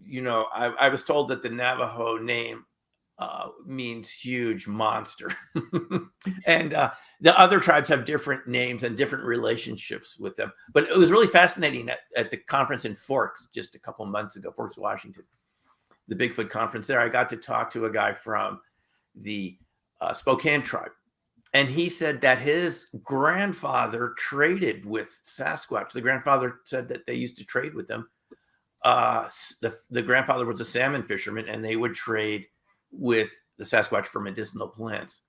You know, I was told that the Navajo name means huge monster. And the other tribes have different names and different relationships with them. But it was really fascinating at the conference in Forks just a couple months ago, Forks, Washington, the Bigfoot conference there. I got to talk to a guy from the Spokane tribe. And he said that his grandfather traded with Sasquatch. The grandfather said that they used to trade with them. The grandfather was a salmon fisherman, and they would trade with the Sasquatch for medicinal plants.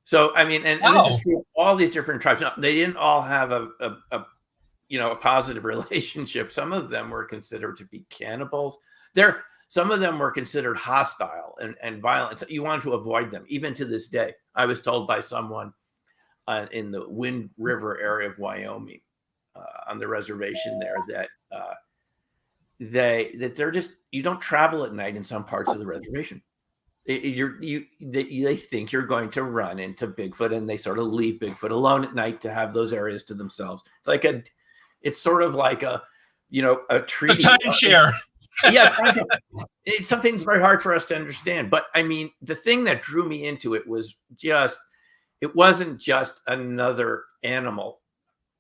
So, I mean, and this is true of all these different tribes. Now, they didn't all have a positive relationship. Some of them were considered to be cannibals. Some of them were considered hostile and violent. So you wanted to avoid them, even to this day. I was told by someone in the Wind River area of Wyoming, on the reservation there, that they're just, you don't travel at night in some parts of the reservation. They think you're going to run into Bigfoot, and they sort of leave Bigfoot alone at night to have those areas to themselves. It's sort of like a treaty. A timeshare. Yeah, it's something that's very hard for us to understand. But I mean, the thing that drew me into it was it wasn't just another animal.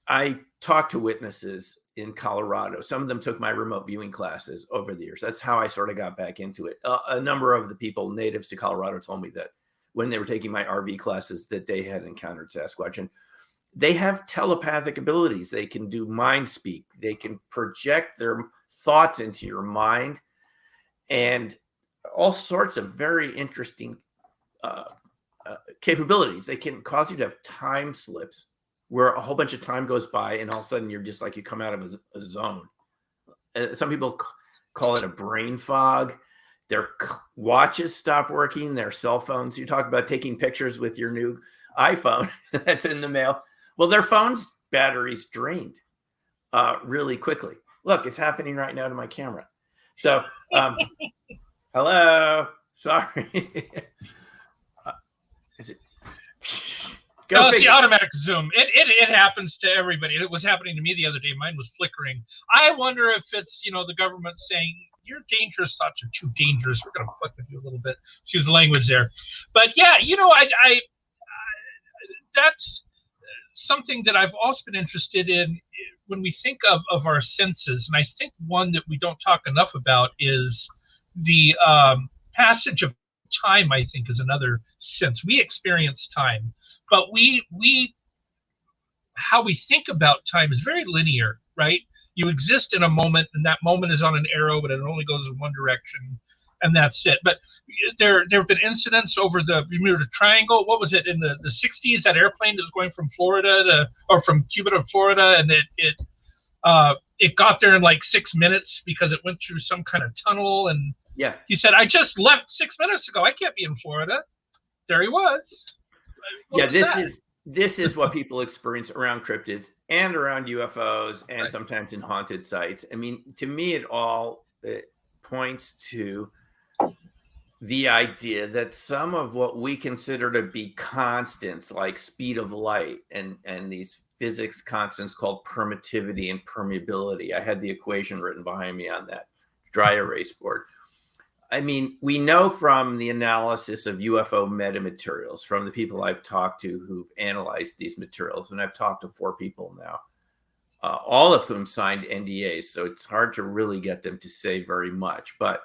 I talked to witnesses in Colorado. Some of them took my remote viewing classes over the years. That's how I sort of got back into it. A number of the people, natives to Colorado, told me that when they were taking my RV classes that they had encountered Sasquatch. And they have telepathic abilities. They can do mind speak. They can project their thoughts into your mind, and all sorts of very interesting capabilities. They can cause you to have time slips where a whole bunch of time goes by, and all of a sudden you're just like, you come out of a zone. Some people call it a brain fog. Their watches stop working, their cell phones. You talk about taking pictures with your new iPhone that's in the mail. Well, their phone's battery's drained really quickly. Look, it's happening right now to my camera. So, hello. Sorry. Is it? No, it's the automatic zoom. It happens to everybody. It was happening to me the other day. Mine was flickering. I wonder if it's, the government saying, your dangerous thoughts are too dangerous. We're going to fuck with you a little bit. Excuse the language there. But yeah, I that's something that I've also been interested in when we think of our senses. And I think one that we don't talk enough about is the passage of time. I think is another sense. We experience time, but how we think about time is very linear, right? You exist in a moment, and that moment is on an arrow, but it only goes in one direction, and that's it. But there have been incidents over the Bermuda Triangle. What was it in the 60s? That airplane that was going from from Cuba to Florida, and it got there in like 6 minutes because it went through some kind of tunnel. And yeah, he said, "I just left 6 minutes ago. I can't be in Florida." There he was. This is what people experience around cryptids and around UFOs and sometimes in haunted sites. I mean, to me, it points to the idea that some of what we consider to be constants, like speed of light and these physics constants called permittivity and permeability. I had the equation written behind me on that dry erase board. I mean, we know from the analysis of UFO metamaterials, from the people I've talked to who've analyzed these materials, and I've talked to 4 people now, all of whom signed NDAs, so it's hard to really get them to say very much. But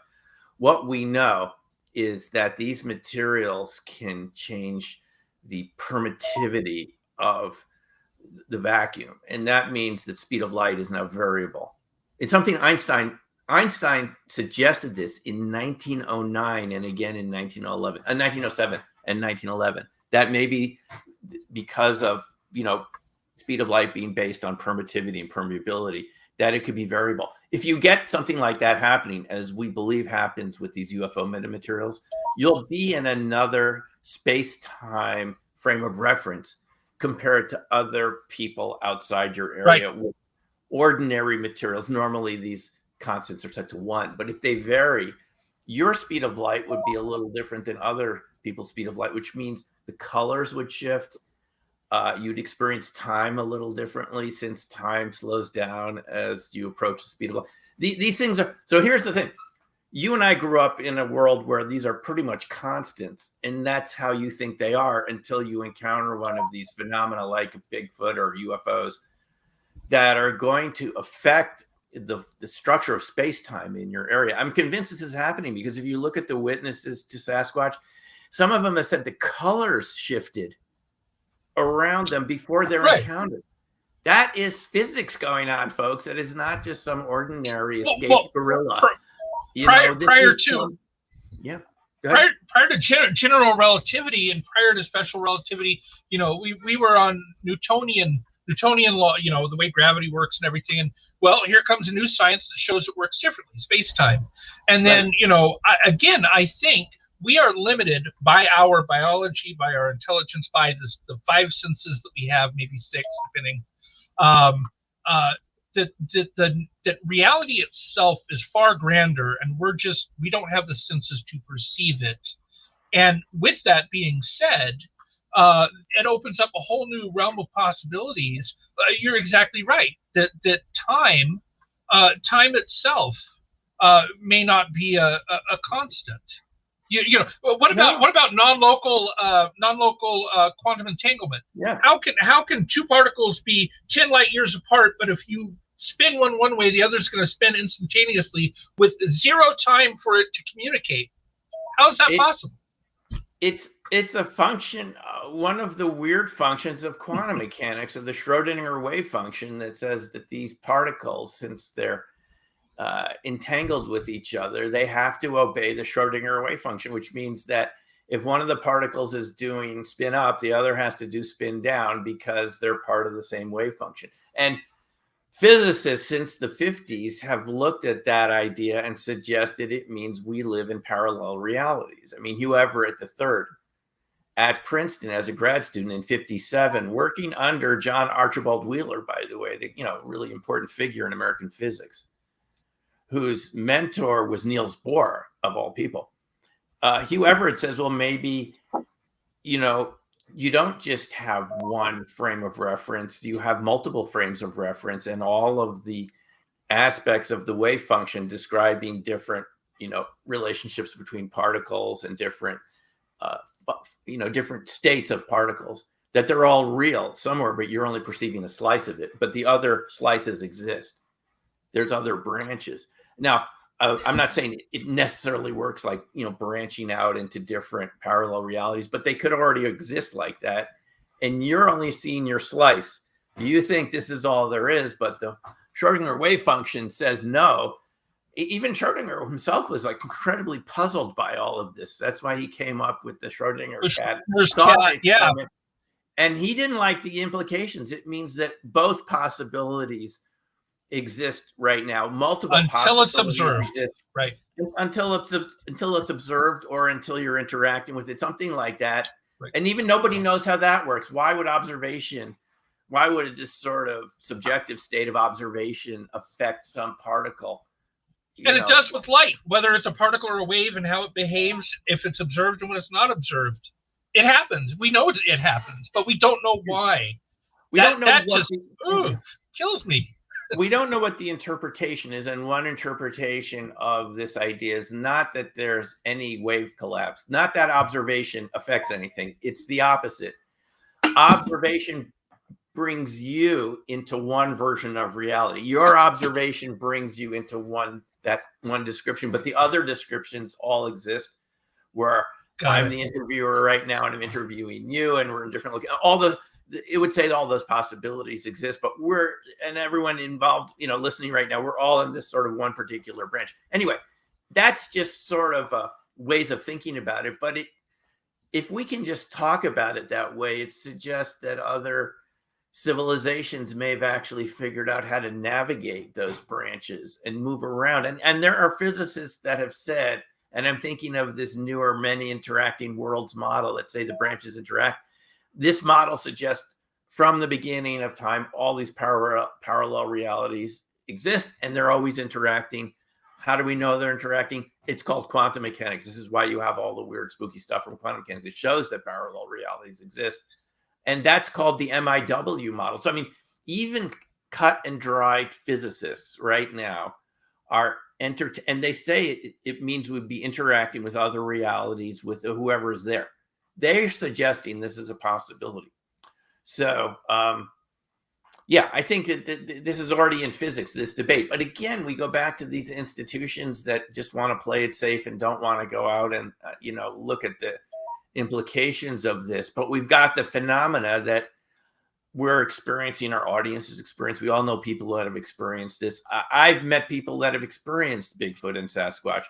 what we know is that these materials can change the permittivity of the vacuum, and that means that speed of light is now variable. It's something Einstein suggested this in 1909 and again in 1907 and 1911. That may be because of, speed of light being based on permittivity and permeability, that it could be variable. If you get something like that happening, as we believe happens with these UFO metamaterials, you'll be in another space-time frame of reference compared to other people outside your area with ordinary materials. Normally these constants are set to 1, but if they vary, your speed of light would be a little different than other people's speed of light, which means the colors would shift. You'd experience time a little differently, since time slows down as you approach the speed of light. These things are, so here's the thing. You and I grew up in a world where these are pretty much constants, and that's how you think they are until you encounter one of these phenomena like Bigfoot or UFOs that are going to affect the structure of space-time in your area. I'm convinced this is happening because if you look at the witnesses to Sasquatch, some of them have said the colors shifted around them before they're encountered. That is physics going on, folks. That is not just some ordinary escaped gorilla. Prior to general relativity and prior to special relativity, we were on Newtonian law, the way gravity works and everything. And well, here comes a new science that shows it works differently, space-time. And then, I think we are limited by our biology, by our intelligence, by the 5 senses that we have, maybe 6, depending. That reality itself is far grander, and we don't have the senses to perceive it. And with that being said, it opens up a whole new realm of possibilities. You're exactly right that time itself may not be a constant. What about non-local quantum entanglement? Yeah. How can 2 particles be 10 light years apart, but if you spin one way, the other's going to spin instantaneously with 0 time for it to communicate? How is that possible? It's a function, one of the weird functions of quantum mechanics, of the Schrodinger wave function, that says that these particles, since they're entangled with each other, they have to obey the Schrodinger wave function, which means that if one of the particles is doing spin up, the other has to do spin down, because they're part of the same wave function. And physicists since the 50s have looked at that idea and suggested it means we live in parallel realities. I mean, Hugh Everett III at Princeton as a grad student in 57, working under John Archibald Wheeler, by the way, really important figure in American physics, whose mentor was Niels Bohr, of all people. Hugh Everett says, well, maybe, you don't just have one frame of reference, you have multiple frames of reference, and all of the aspects of the wave function describing different, relationships between particles and different, different states of particles, that they're all real somewhere, but you're only perceiving a slice of it. But the other slices exist. There's other branches. Now, I'm not saying it necessarily works like, branching out into different parallel realities, but they could already exist like that. And you're only seeing your slice. You think this is all there is, but the Schrodinger wave function says no. Even Schrodinger himself was incredibly puzzled by all of this. That's why he came up with the Schrodinger cat. Yeah. And he didn't like the implications. It means that both possibilities exist right now. Multiple until it's observed, exist, right? Until it's observed, or until you're interacting with it, something like that. Right. And even nobody knows how that works. Why would this sort of subjective state of observation affect some particle? It does with light, whether it's a particle or a wave, and how it behaves if it's observed and when it's not observed. It happens. We know it happens, but we don't know why. We don't know. That just kills me. We don't know what the interpretation is, and one interpretation of this idea is not that there's any wave collapse, not that observation affects anything. It's the opposite. Observation brings you into one version of reality. Your observation brings you into one description, but the other descriptions all exist, where I'm the interviewer right now and I'm interviewing you, and we're in different it would say that all those possibilities exist, but everyone involved, listening right now, we're all in this sort of one particular branch. Anyway, that's just sort of ways of thinking about it. But if we can just talk about it that way, it suggests that other civilizations may have actually figured out how to navigate those branches and move around. And there are physicists that have said, And I'm thinking of this newer many interacting worlds model. Let's say the branches interact. This model suggests from the beginning of time, all these parallel realities exist and they're always interacting. How do we know they're interacting? It's called quantum mechanics. This is why you have all the weird, spooky stuff from quantum mechanics. It shows that parallel realities exist. And that's called the MIW model. So, I mean, even cut and dried physicists right now are and they say it means we'd be interacting with other realities with whoever is there. They're suggesting this is a possibility. So, yeah, I think that this is already in physics, this debate. But again, we go back to these institutions that just want to play it safe and don't want to go out and, look at the implications of this. But we've got the phenomena that we're experiencing, our audiences experience. We all know people that have experienced this. I've met people that have experienced Bigfoot and Sasquatch.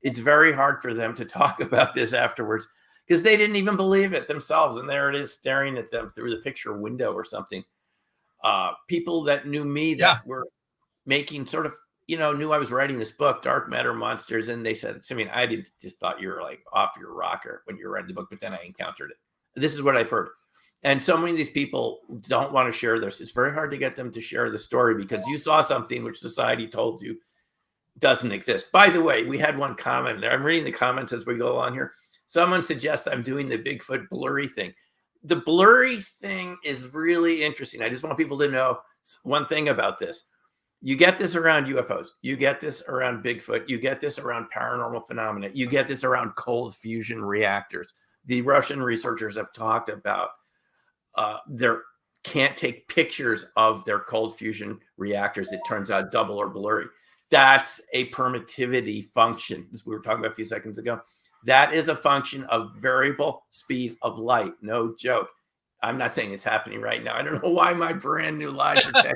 It's very hard for them to talk about this afterwards because they didn't even believe it themselves. And there it is staring at them through the picture window or something. People that knew me that were making sort of, knew I was writing this book, Dark Matter Monsters. And they said, Simeon, I just thought you were like off your rocker when you were writing the book, but then I encountered it. This is what I've heard. And so many of these people don't want to share this. It's very hard to get them to share the story because you saw something which society told you doesn't exist. By the way, we had one comment there. I'm reading the comments as we go along here. Someone suggests I'm doing the Bigfoot blurry thing. The blurry thing is really interesting. I just want people to know one thing about this. You get this around UFOs. You get this around Bigfoot. You get this around paranormal phenomena. You get this around cold fusion reactors. The Russian researchers have talked about they can't take pictures of their cold fusion reactors. It turns out double or blurry. That's a permittivity function, as we were talking about a few seconds ago. That is a function of variable speed of light. No joke. I'm not saying it's happening right now. I don't know why my brand new Logitech.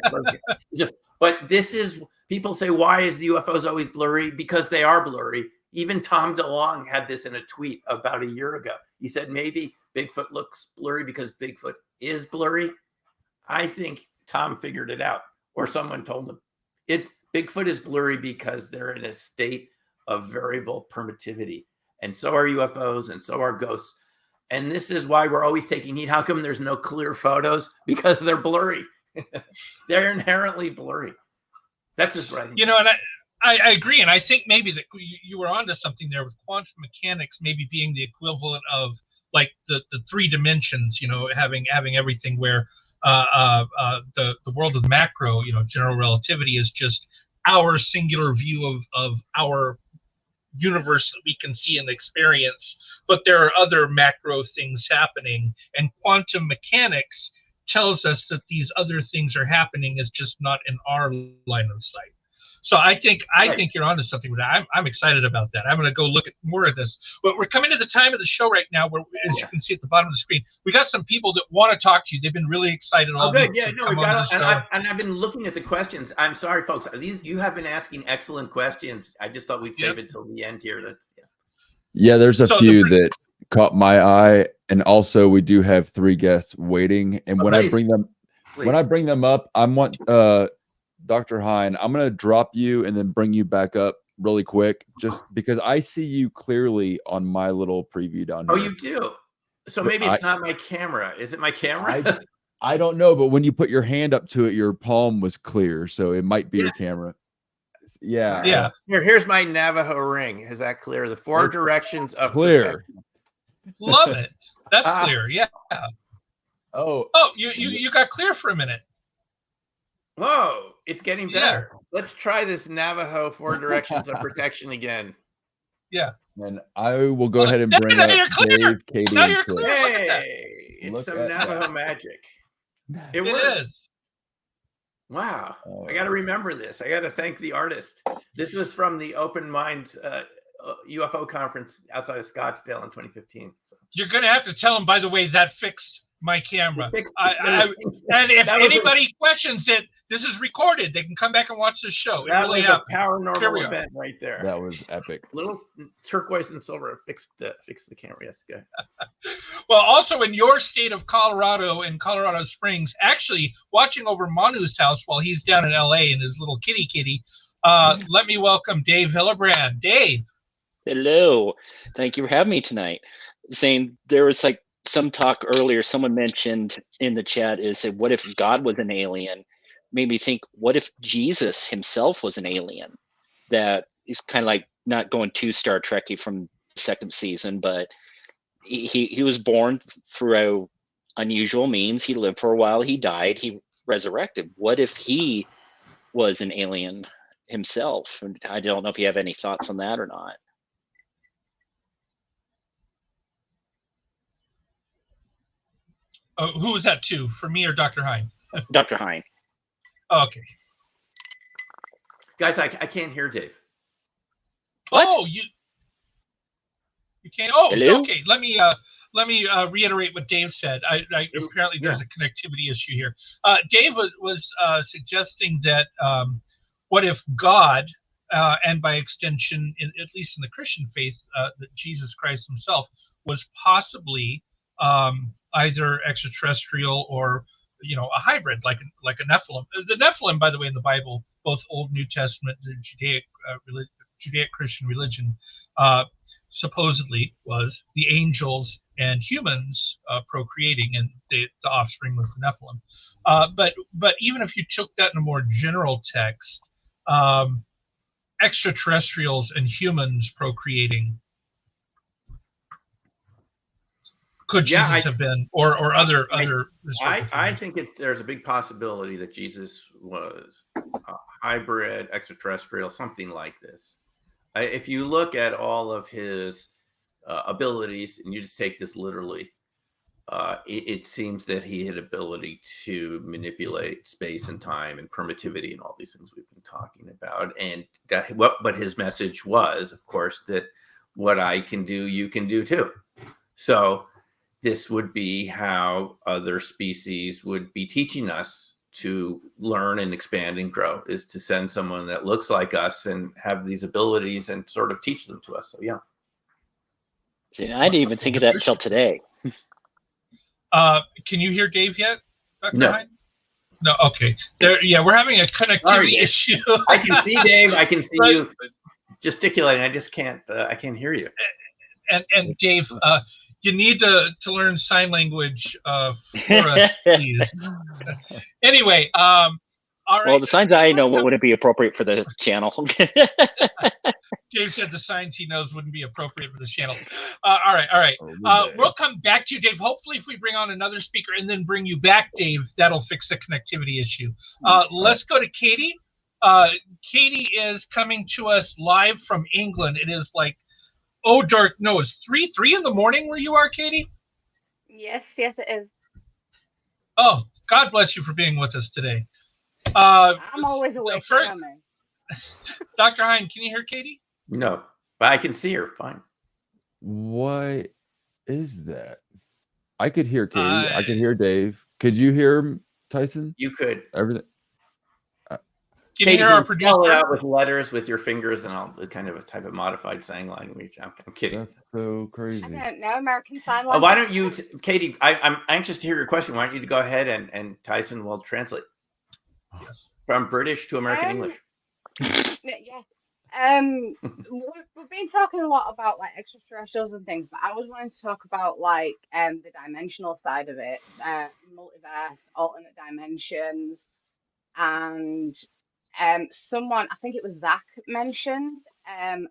But this is, people say, why is the UFOs always blurry? Because they are blurry. Even Tom DeLonge had this in a tweet about a year ago. He said maybe Bigfoot looks blurry because Bigfoot is blurry. I think Tom figured it out, or someone told him. Bigfoot is blurry because they're in a state of variable permittivity. And so are UFOs, and so are ghosts. And this is why we're always taking heat. How come there's no clear photos? Because they're blurry. They're inherently blurry. That's just what I think. And I agree. And I think maybe that you were onto something there with quantum mechanics maybe being the equivalent of like the 3 dimensions, having everything where the world of macro, general relativity is just our singular view of our universe that we can see and experience, but there are other macro things happening, and quantum mechanics tells us that these other things are happening, is just not in our line of sight. So I think you're onto something with that. I'm excited about that. I'm going to go look at more of this. But we're coming to the time of the show right now where, as you can see at the bottom of the screen, we got some people that want to talk to you. They've been really excited all week. Yeah, no, we got and I've been looking at the questions. I'm sorry, folks. You have been asking excellent questions. I just thought we'd save it till the end here. There's a few that caught my eye, and also we do have 3 guests waiting. And when I bring them up, I want Dr. Hein, I'm going to drop you and then bring you back up really quick, just because I see you clearly on my little preview down here. Oh, you do? So maybe it's not my camera. Is it my camera? I don't know, but when you put your hand up to it, your palm was clear. So it might be your camera. Yeah. Yeah. Here's my Navajo ring. Is that clear? The 4 directions of clear. protection. Love it. That's clear. Yeah. Oh, you got clear for a minute. Whoa, it's getting better. Yeah. Let's try this Navajo 4 directions of protection again. Yeah. And I will go ahead and bring up Dave, Katie, now you're clear. Hey, it's some Navajo magic. It is. Wow. I got to remember this. I got to thank the artist. This was from the Open Minds UFO conference outside of Scottsdale in 2015. So. You're going to have to tell him, by the way, that fixed my camera. And if anybody questions it, this is recorded. They can come back and watch this show. That was a paranormal event right there. That was epic. Little turquoise and silver fixed the camera. Yes, good. Well, also in your state of Colorado, in Colorado Springs, actually watching over Manu's house while he's down in LA in his little kitty. Let me welcome Dave Hillebrand. Dave. Hello. Thank you for having me tonight. Saying there was like some talk earlier, someone mentioned in the chat is that what if God was an alien? Made me think, what if Jesus himself was an alien? That is kind of like not going too Star Trekky from the second season, but he was born through unusual means. He lived for a while, he died, he resurrected. What if he was an alien himself? And I don't know if you have any thoughts on that or not. Who was that to? For me or Dr. Hein? Dr. Hein. Oh, okay. Guys, I can't hear Dave. What? Oh, you can't. Oh, Hello? okay. Let me reiterate what Dave said. Apparently there's a connectivity issue here. Dave was suggesting that what if God, and by extension, at least in the Christian faith, that Jesus Christ himself was possibly either extraterrestrial or a hybrid, like a Nephilim. The Nephilim, by the way, in the Bible, both Old New Testament, the Judaic Christian religion, supposedly was the angels and humans procreating, and the offspring was the Nephilim. But even if you took that in a more general text, extraterrestrials and humans procreating, could Jesus have been, or other? I think there's a big possibility that Jesus was a hybrid, extraterrestrial, something like this. If you look at all of his abilities, and you just take this literally, it seems that he had ability to manipulate space and time and permittivity and all these things we've been talking about. And but his message was, of course, that what I can do, you can do too. So this would be how other species would be teaching us to learn and expand and grow, is to send someone that looks like us and have these abilities and sort of teach them to us. So, yeah. See, I didn't even think of that until today. Can you hear Dave yet, Dr. No. Hein? No, okay. We're having a connectivity issue. I can see Dave. I can see you gesticulating. I just can't. I can't hear you. And Dave, you need to learn sign language for us, please. Anyway, all right. Well, the signs I know wouldn't be appropriate for the channel. Dave said the signs he knows wouldn't be appropriate for this channel. All right. We'll come back to you, Dave. Hopefully, if we bring on another speaker and then bring you back, Dave, that'll fix the connectivity issue. Let's go to Katie. Katie is coming to us live from England. It is like, it's 3 in the morning where you are, Katie? Yes, it is. Oh, God bless you for being with us today. I'm always awake. First, Dr. Hein, can you hear Katie? No, but I can see her fine. What is that? I could hear Katie. I could hear Dave. Could you hear Tyson? You could. Everything. Can you hear our producer? Call it out with letters with your fingers, and I'll kind of a type of modified sign language. I'm kidding. That's so crazy. I don't know American Sign Language. Why don't you, Katie? I'm anxious to hear your question. Why don't you go ahead and Tyson will translate. Yes. From British to American English. Yes. We've been talking a lot about like extraterrestrials and things, but I was wanting to talk about like the dimensional side of it, multiverse, alternate dimensions, and someone, I think it was Zach, mentioned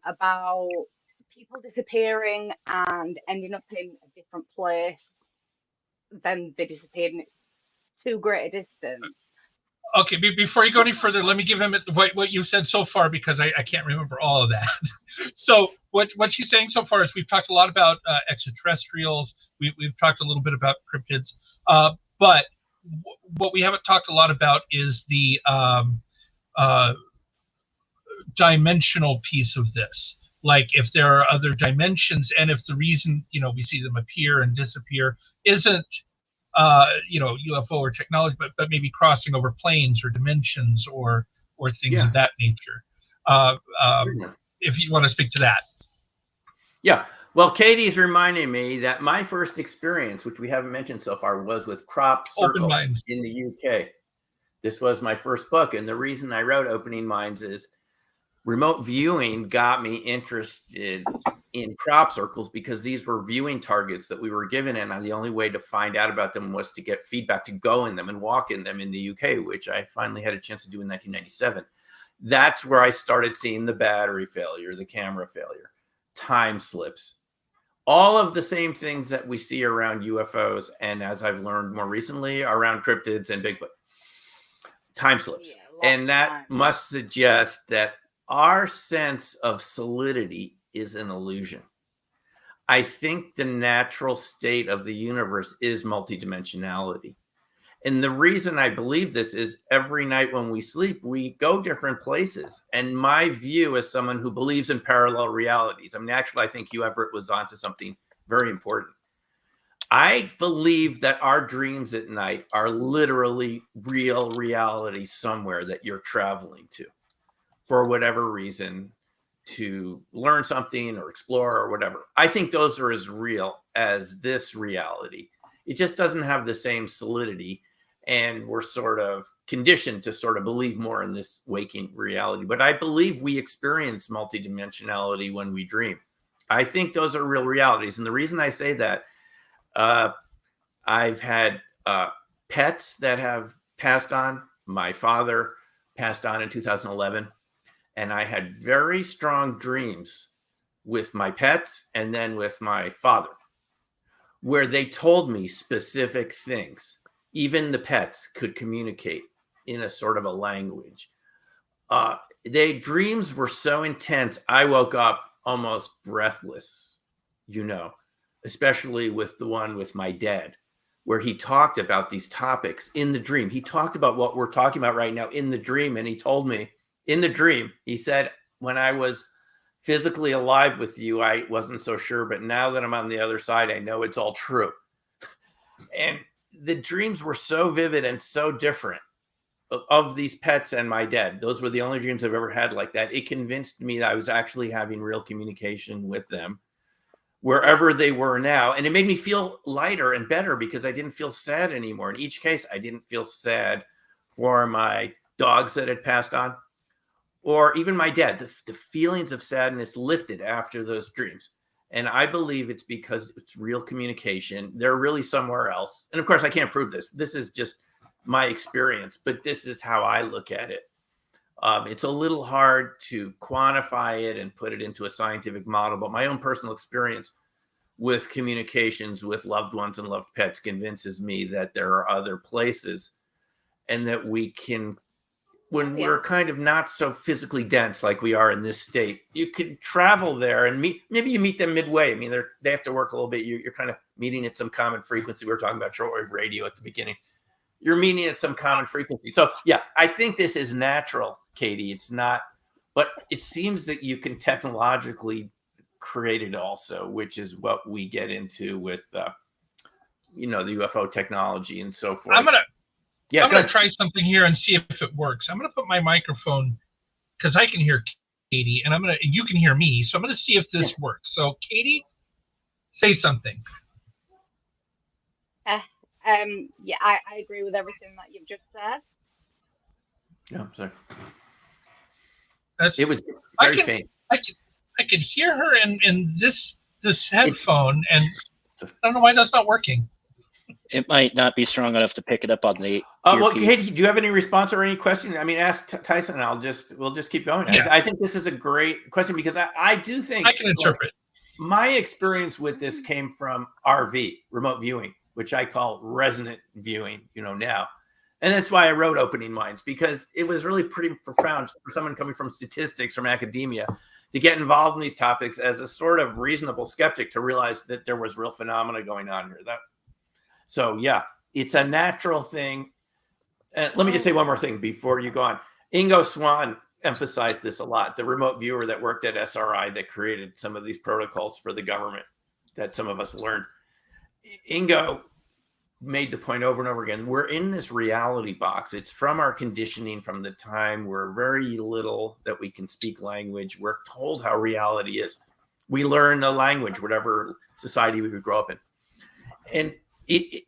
about people disappearing and ending up in a different place than they disappeared, and it's too great a distance. Okay, before you go any further, let me give him what you've said so far, because I can't remember all of that. So what she's saying so far is we've talked a lot about extraterrestrials. We've talked a little bit about cryptids, but what we haven't talked a lot about is the dimensional piece of this. Like if there are other dimensions, and if the reason we see them appear and disappear isn't UFO or technology, but maybe crossing over planes or dimensions or things of that nature. If you want to speak to that. Yeah. Well, Katie's reminding me that my first experience, which we haven't mentioned so far, was with Crop Circles in the UK. This was my first book. And the reason I wrote Opening Minds is remote viewing got me interested in crop circles because these were viewing targets that we were given, and the only way to find out about them was to get feedback to go in them and walk in them in the UK, which I finally had a chance to do in 1997. That's where I started seeing the battery failure, the camera failure, time slips, all of the same things that we see around UFOs, and as I've learned more recently, around cryptids and Bigfoot. Time slips. Yeah, and that must suggest that our sense of solidity is an illusion. I think the natural state of the universe is multidimensionality. And the reason I believe this is every night when we sleep, we go different places. And my view as someone who believes in parallel realities, I mean, actually, I think Hugh Everett was onto something very important. I believe that our dreams at night are literally real reality somewhere that you're traveling to for whatever reason, to learn something or explore or whatever. I think those are as real as this reality. It just doesn't have the same solidity. And we're sort of conditioned to sort of believe more in this waking reality. But I believe we experience multidimensionality when we dream. I think those are real realities. And the reason I say that, I've had pets that have passed on. My father passed on in 2011. And I had very strong dreams with my pets and then with my father, where they told me specific things. Even the pets could communicate in a sort of a language. Dreams were so intense, I woke up almost breathless, especially with the one with my dad, where he talked about these topics in the dream. He talked about what we're talking about right now in the dream. And he told me in the dream, he said, when I was physically alive with you, I wasn't so sure, but now that I'm on the other side, I know it's all true. And the dreams were so vivid and so different of these pets and my dad. Those were the only dreams I've ever had like that. It convinced me that I was actually having real communication with them wherever they were now. And it made me feel lighter and better because I didn't feel sad anymore. In each case, I didn't feel sad for my dogs that had passed on, or even my dad. The feelings of sadness lifted after those dreams. And I believe it's because it's real communication. They're really somewhere else. And of course, I can't prove this. This is just my experience, but this is how I look at it. It's a little hard to quantify it and put it into a scientific model, but my own personal experience with communications with loved ones and loved pets convinces me that there are other places and that we can, when we're kind of not so physically dense like we are in this state, you can travel there and maybe you meet them midway. I mean, they have to work a little bit. You're kind of meeting at some common frequency. We were talking about shortwave radio at the beginning. You're meeting at some common frequency. So yeah, I think this is natural, Katie. It's not, but it seems that you can technologically create it also, which is what we get into with, the UFO technology and so forth. I'm gonna try something here and see if it works. I'm gonna put my microphone because I can hear Katie, and you can hear me. So I'm gonna see if this works. So Katie, say something. Yeah, I agree with everything that you've just said. Yeah, sorry. It was very faint. I could hear her in this headphone, and I don't know why that's not working. It might not be strong enough to pick it up on the. Well, Katie, do you have any response or any question? I mean, ask Tyson, and we'll just keep going. Yeah. I think this is a great question because I do think I can interpret. My experience with this came from RV, remote viewing, which I call resonant viewing, now. And that's why I wrote Opening Minds, because it was really pretty profound for someone coming from statistics, from academia, to get involved in these topics as a sort of reasonable skeptic to realize that there was real phenomena going on here. So yeah, it's a natural thing. Let me just say one more thing before you go on. Ingo Swan emphasized this a lot, the remote viewer that worked at SRI that created some of these protocols for the government that some of us learned. Ingo made the point over and over again, we're in this reality box. It's from our conditioning from the time we're very little that we can speak language. We're told how reality is. We learn the language, whatever society we would grow up in. And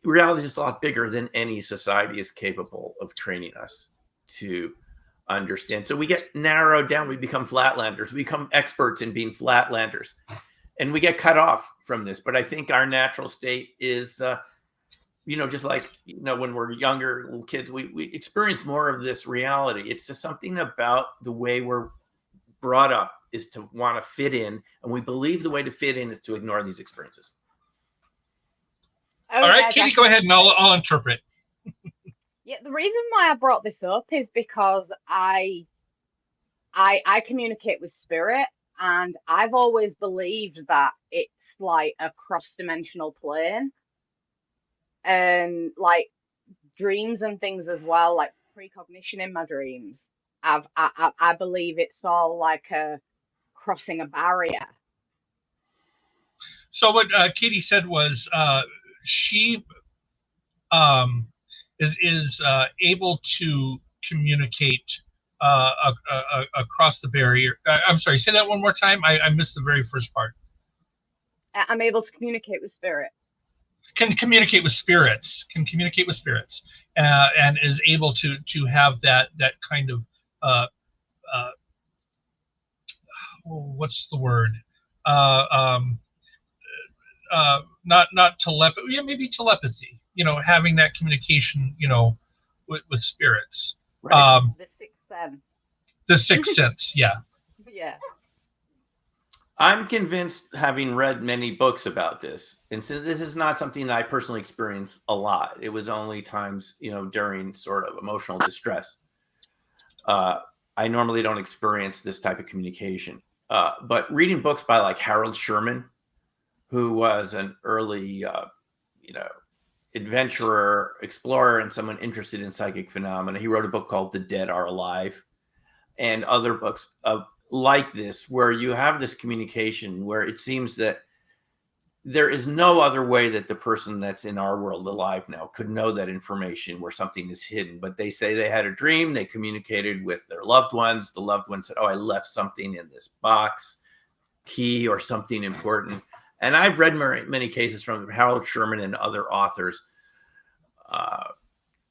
reality is a lot bigger than any society is capable of training us to understand. So we get narrowed down. We become flatlanders. We become experts in being flatlanders. and we get cut off from this. But I think our natural state is, just like, when we're younger little kids, we experience more of this reality. It's just something about the way we're brought up is to want to fit in, and we believe the way to fit in is to ignore these experiences. All right, Katie, go ahead and I'll interpret. Yeah, the reason why I brought this up is because I communicate with spirit, and I've always believed that it's like a cross-dimensional plane, and like dreams and things as well, like precognition in my dreams. I believe it's all like a crossing a barrier. So what Katie said was she is able to communicate across the barrier. I'm sorry, say that one more time. I missed the very first part. I'm able to communicate with spirit. Can communicate with spirits. And is able to have that kind of what's the word? Not telepathy. Yeah, maybe telepathy. Having that communication. With spirits. Right. The sixth sense. The sixth sense. Yeah. Yeah. I'm convinced, having read many books about this, and so this is not something that I personally experienced a lot. It was only times, during sort of emotional distress. I normally don't experience this type of communication. But reading books by like Harold Sherman, who was an early, adventurer, explorer, and someone interested in psychic phenomena. He wrote a book called The Dead Are Alive, and other books like this, where you have this communication where it seems that there is no other way that the person that's in our world alive now could know that information where something is hidden. But they say they had a dream, they communicated with their loved ones. The loved ones said, "Oh, I left something in this box, key or something important." And I've read many cases from Harold Sherman and other authors,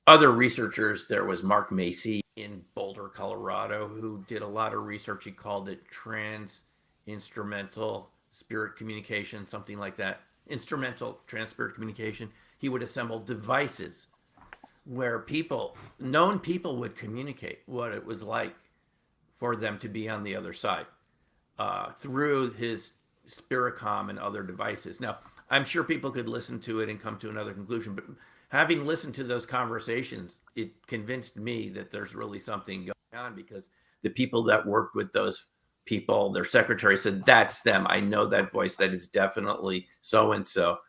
other researchers. There was Mark Macy in Boulder, Colorado, who did a lot of research. He called it trans-instrumental spirit communication, something like that. Instrumental trans-spirit communication. He would assemble devices where known people would communicate what it was like for them to be on the other side through his Spiricom and other devices. Now, I'm sure people could listen to it and come to another conclusion, but having listened to those conversations, it convinced me that there's really something going on, because the people that worked with those people, their secretary said, "That's them. I know that voice. That is definitely so-and-so."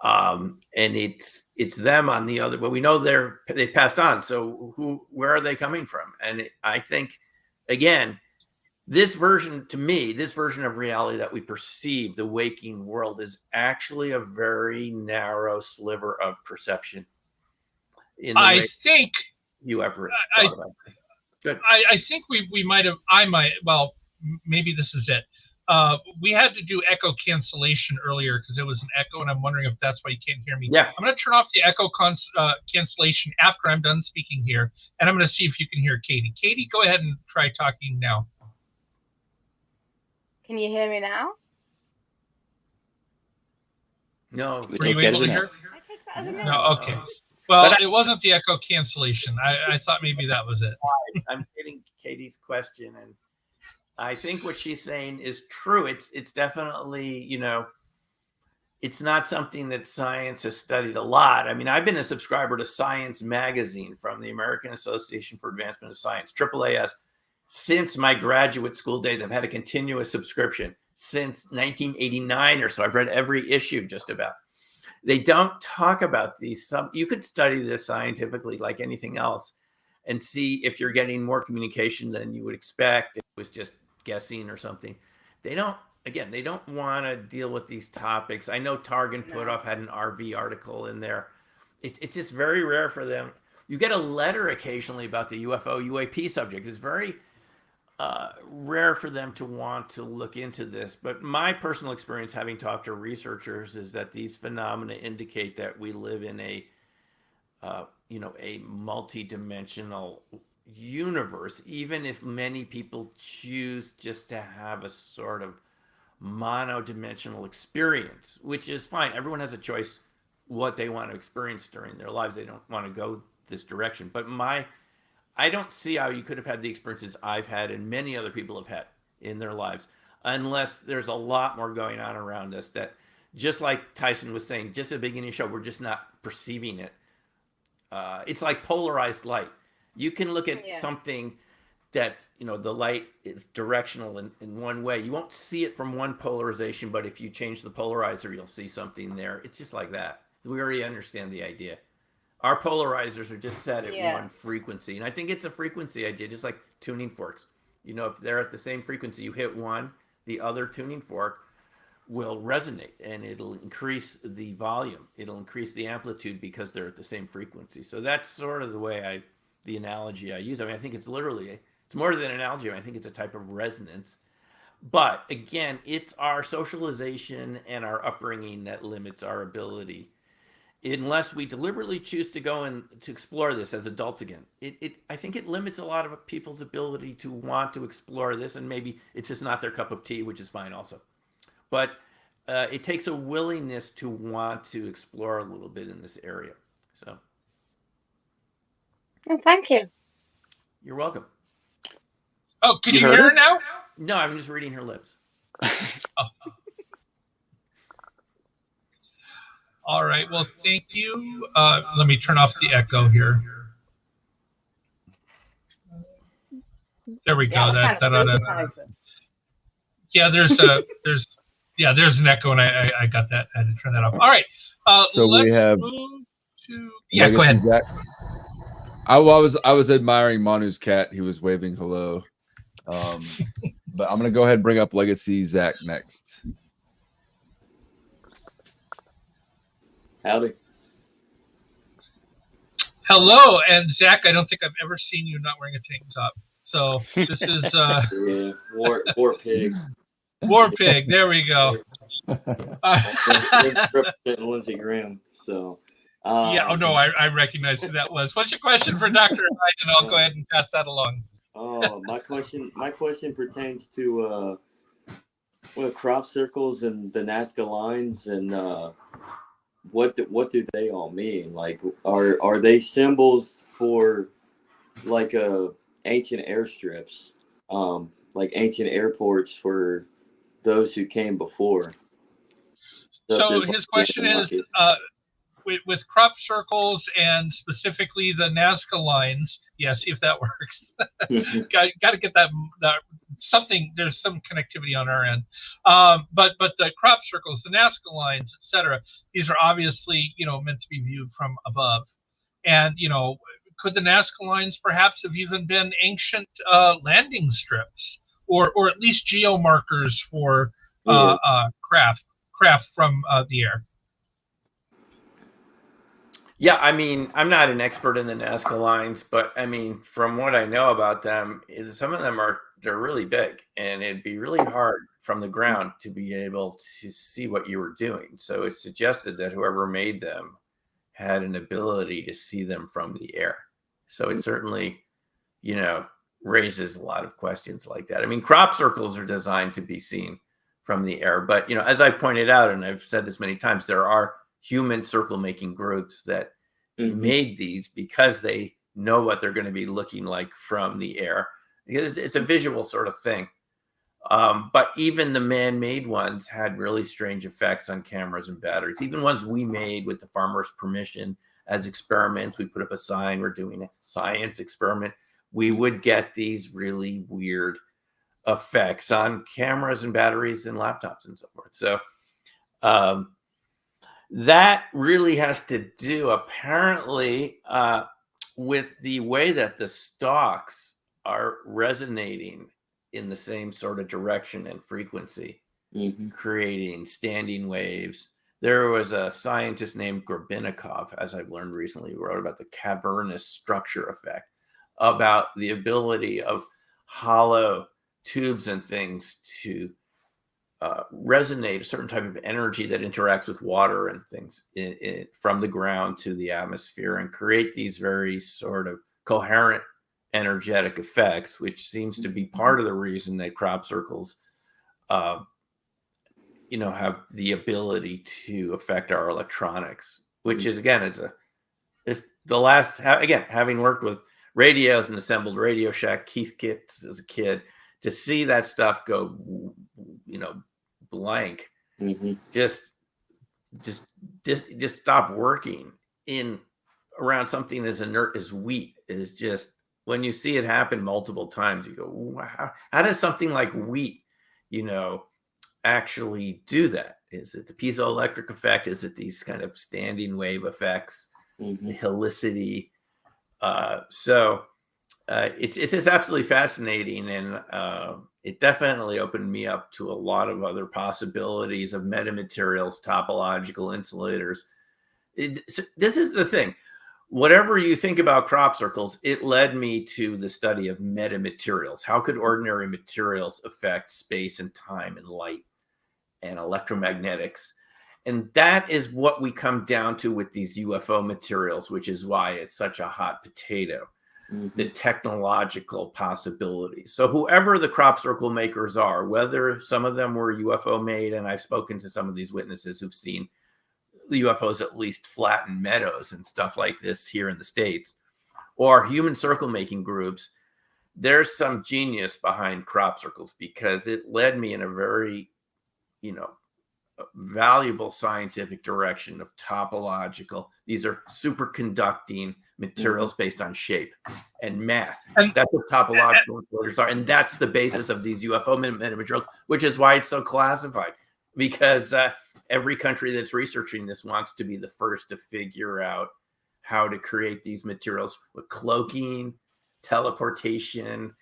And it's them on the other, but we know they passed on. So where are they coming from? And I think, again, this version of reality that we perceive, the waking world, is actually a very narrow sliver of perception. I think you ever thought about it. Good. I think we might have. Well, maybe this is it. We had to do echo cancellation earlier because it was an echo, and I'm wondering if that's why you can't hear me. Yeah. I'm going to turn off the echo cancellation after I'm done speaking here, and I'm going to see if you can hear Katie. Katie, go ahead and try talking now. Can you hear me now? No. Were you able to hear? I take that as a no. No. Okay. Well, it wasn't the echo cancellation. I thought maybe that was it. I'm getting Katie's question, and I think what she's saying is true. It's definitely, it's not something that science has studied a lot. I mean, I've been a subscriber to Science Magazine from the American Association for Advancement of Science, AAAS, since my graduate school days. I've had a continuous subscription since 1989 or so. I've read every issue just about. They don't talk about these. You could study this scientifically like anything else and see if you're getting more communication than you would expect. It was just guessing or something. They don't want to deal with these topics. I know Targan Putoff had an RV article in there. It's just very rare for them. You get a letter occasionally about the UFO, UAP subject. It's very rare for them to want to look into this. But my personal experience, having talked to researchers, is that these phenomena indicate that we live in a multi-dimensional universe, even if many people choose just to have a sort of monodimensional experience, which is fine. Everyone has a choice what they want to experience during their lives. They don't want to go this direction. But I don't see how you could have had the experiences I've had and many other people have had in their lives unless there's a lot more going on around us that, just like Tyson was saying, just at the beginning of the show, we're just not perceiving it. It's like polarized light. You can look at something that, the light is directional in one way. You won't see it from one polarization, but if you change the polarizer, you'll see something there. It's just like that. We already understand the idea. Our polarizers are just set at one frequency. And I think it's a frequency idea, just like tuning forks. If they're at the same frequency, you hit one, the other tuning fork will resonate and it'll increase the volume. It'll increase the amplitude because they're at the same frequency. So that's sort of the analogy I use. I mean, I think it's more than an analogy. I think it's a type of resonance. But again, it's our socialization and our upbringing that limits our ability, unless we deliberately choose to go and to explore this as adults again. I think it limits a lot of people's ability to want to explore this, and maybe it's just not their cup of tea, which is fine also. But it takes a willingness to want to explore a little bit in this area. So. Oh, thank you. You're welcome. Oh, can you hear her now? No, I'm just reading her lips. Oh. All right. Well, thank you. Let me turn off the echo here. There we go. There's an echo, and I got that. I had to turn that off. All right. So let's we have move to go ahead. Jack. I was admiring Manu's cat. He was waving hello. But I'm gonna go ahead and bring up Legacy Zach next. Howdy. Hello, and Zach, I don't think I've ever seen you not wearing a tank top. So this is War Pig. War Pig. There we go. Representing Lindsey Graham. So I recognize who that was. What's your question for Dr. Hein, and I'll go ahead and pass that along. My question pertains to crop circles and the Nazca lines, and what do they all mean? Like, are they symbols for like ancient airstrips, like ancient airports for those who came before? So his question is, with crop circles and specifically the Nazca lines, see if that works. Got to get that something. There's some connectivity on our end, but the crop circles, the Nazca lines, etc. These are obviously meant to be viewed from above, and could the Nazca lines perhaps have even been ancient landing strips, or at least geomarkers for craft from the air? Yeah, I mean, I'm not an expert in the Nazca lines, but I mean, from what I know about them, some of them they're really big, and it'd be really hard from the ground to be able to see what you were doing. So it suggested that whoever made them had an ability to see them from the air. So it certainly, raises a lot of questions like that. I mean, crop circles are designed to be seen from the air, but as I pointed out, and I've said this many times, there are human circle making groups that made these because they know what they're going to be looking like from the air. It's a visual sort of thing. But even the man-made ones had really strange effects on cameras and batteries. Even ones we made with the farmer's permission as experiments. We put up a sign, we're doing a science experiment. We would get these really weird effects on cameras and batteries and laptops and so forth. So that really has to do, apparently, with the way that the stalks are resonating in the same sort of direction and frequency, creating standing waves. There was a scientist named Gorbanikov, as I've learned recently, who wrote about the cavernous structure effect, about the ability of hollow tubes and things to resonate a certain type of energy that interacts with water and things from the ground to the atmosphere, and create these very sort of coherent energetic effects, which seems to be part of the reason that crop circles have the ability to affect our electronics, which is, again, it's the last, again, having worked with radios and assembled Radio Shack Keith kits as a kid, to see that stuff go, blank, just stop working in around something as inert as wheat is just, when you see it happen multiple times, you go, wow, how does something like wheat, actually do that? Is it the piezoelectric effect? Is it these kind of standing wave effects, the helicity? It's just absolutely fascinating, and it definitely opened me up to a lot of other possibilities of metamaterials, topological insulators. This is the thing. Whatever you think about crop circles, it led me to the study of metamaterials. How could ordinary materials affect space and time and light and electromagnetics? And that is what we come down to with these UFO materials, which is why it's such a hot potato, the technological possibilities. So whoever the crop circle makers are, whether some of them were UFO made, and I've spoken to some of these witnesses who've seen the UFOs at least flatten meadows and stuff like this here in the States, or human circle making groups, there's some genius behind crop circles, because it led me in a very, valuable scientific direction of topological. These are superconducting materials based on shape and math. That's what topological enclosures are. And that's the basis of these UFO metamaterials, which is why it's so classified, because every country that's researching this wants to be the first to figure out how to create these materials with cloaking, teleportation,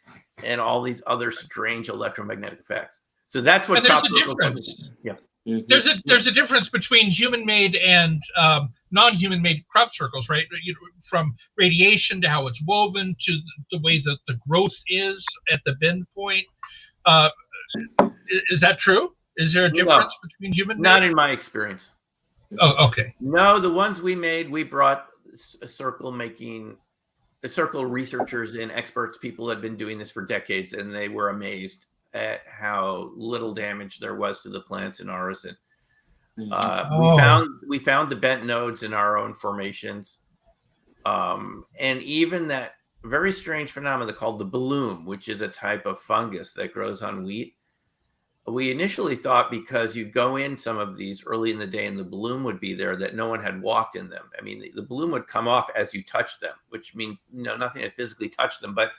and all these other strange electromagnetic effects. So that's what. And there's a difference. Yeah. There's a difference between human-made and non-human-made crop circles, right? From radiation to how it's woven to the way that the growth is at the bend point. Is that true? Is there a difference between human-made? Not in my experience. Oh, okay. No, the ones we made, we brought circle researchers in, experts, people who had been doing this for decades, and they were amazed at how little damage there was to the plants in ours. And we found the bent nodes in our own formations, and even that very strange phenomenon called the bloom, which is a type of fungus that grows on wheat. We initially thought, because you'd go in some of these early in the day and the bloom would be there, that no one had walked in them. I mean, the bloom would come off as you touch them, which means nothing had physically touched them. But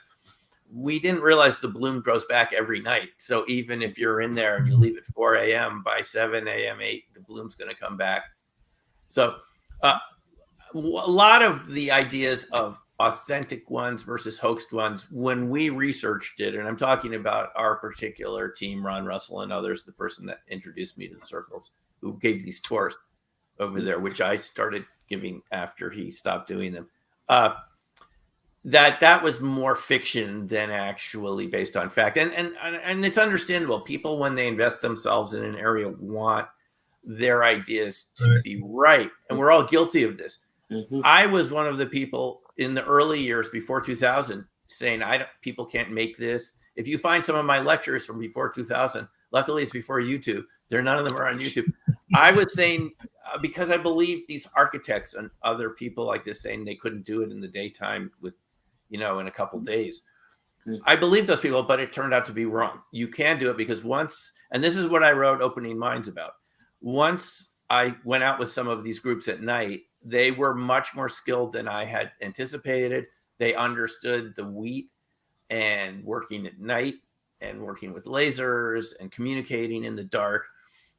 we didn't realize the bloom grows back every night. So even if you're in there and you leave at 4 a.m., by 7 a.m., 8, the bloom's going to come back. So a lot of the ideas of authentic ones versus hoaxed ones, when we researched it, and I'm talking about our particular team, Ron Russell and others, the person that introduced me to the circles, who gave these tours over there, which I started giving after he stopped doing them. That was more fiction than actually based on fact. And it's understandable. People, when they invest themselves in an area, want their ideas to be right. And we're all guilty of this. I was one of the people in the early years before 2000 saying, people can't make this. If you find some of my lectures from before 2000, luckily it's before YouTube. None of them are on YouTube. I was saying, because I believe these architects and other people like this saying they couldn't do it in the daytime with, in a couple of days. I believe those people, but it turned out to be wrong. You can do it, because once, and this is what I wrote Opening Minds about. Once I went out with some of these groups at night, they were much more skilled than I had anticipated. They understood the wheat and working at night and working with lasers and communicating in the dark.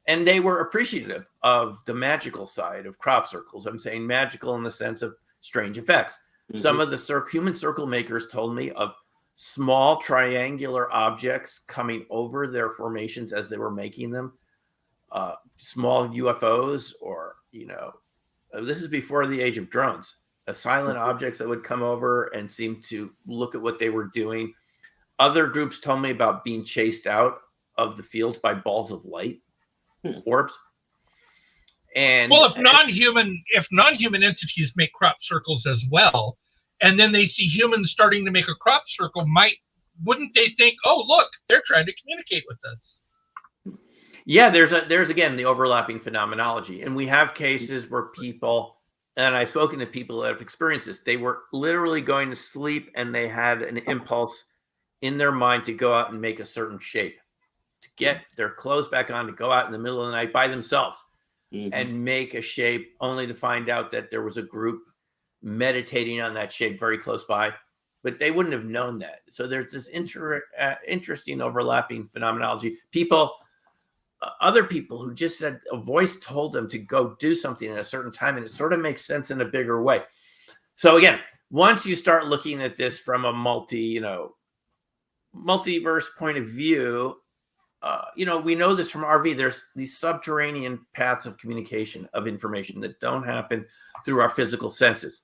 And they were appreciative of the magical side of crop circles. I'm saying magical in the sense of strange effects. Some of the human circle makers told me of small triangular objects coming over their formations as they were making them, small UFOs, or, this is before the age of drones, silent objects that would come over and seem to look at what they were doing. Other groups told me about being chased out of the fields by balls of light, orbs. And well, if non-human entities make crop circles as well, and then they see humans starting to make a crop circle, wouldn't they think, oh, look, they're trying to communicate with us? Yeah, there's again the overlapping phenomenology, and we have cases where people, and I've spoken to people that have experienced this. They were literally going to sleep, and they had an impulse in their mind to go out and make a certain shape, to get their clothes back on, to go out in the middle of the night by themselves and make a shape, only to find out that there was a group meditating on that shape very close by, but they wouldn't have known that. So there's this interesting overlapping phenomenology. Other people who just said a voice told them to go do something at a certain time, and it sort of makes sense in a bigger way. So again, once you start looking at this from a multiverse point of view, we know this from RV. There's these subterranean paths of communication of information that don't happen through our physical senses.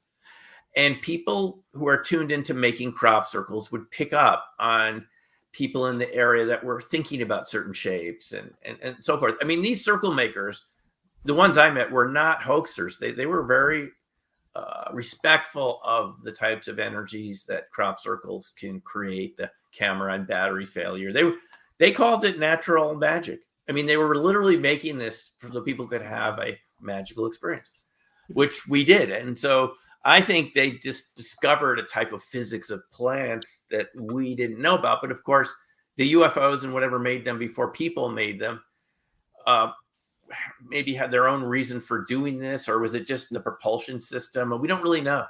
And people who are tuned into making crop circles would pick up on people in the area that were thinking about certain shapes and so forth. I mean, these circle makers, the ones I met, were not hoaxers. They were very respectful of the types of energies that crop circles can create, the camera and battery failure. They called it natural magic. I mean, they were literally making this so people could have a magical experience, which we did. And so I think they just discovered a type of physics of plants that we didn't know about. But of course, the UFOs and whatever made them before people made them maybe had their own reason for doing this, or was it just the propulsion system? We don't really know.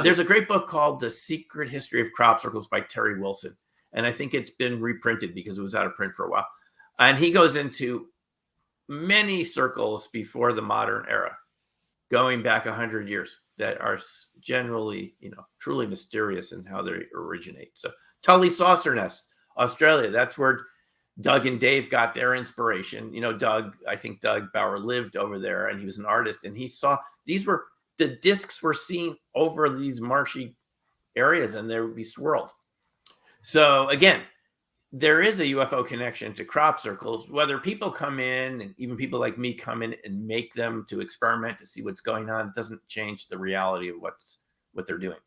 There's a great book called The Secret History of Crop Circles by Terry Wilson. And I think it's been reprinted because it was out of print for a while. And he goes into many circles before the modern era, going back 100 years, that are generally, truly mysterious in how they originate. So Tully Saucer Nest, Australia, that's where Doug and Dave got their inspiration. I think Doug Bauer lived over there, and he was an artist, and he saw the discs were seen over these marshy areas, and they would be swirled. So again, there is a UFO connection to crop circles. Whether people come in, and even people like me come in and make them to experiment to see what's going on, doesn't change the reality of what they're doing.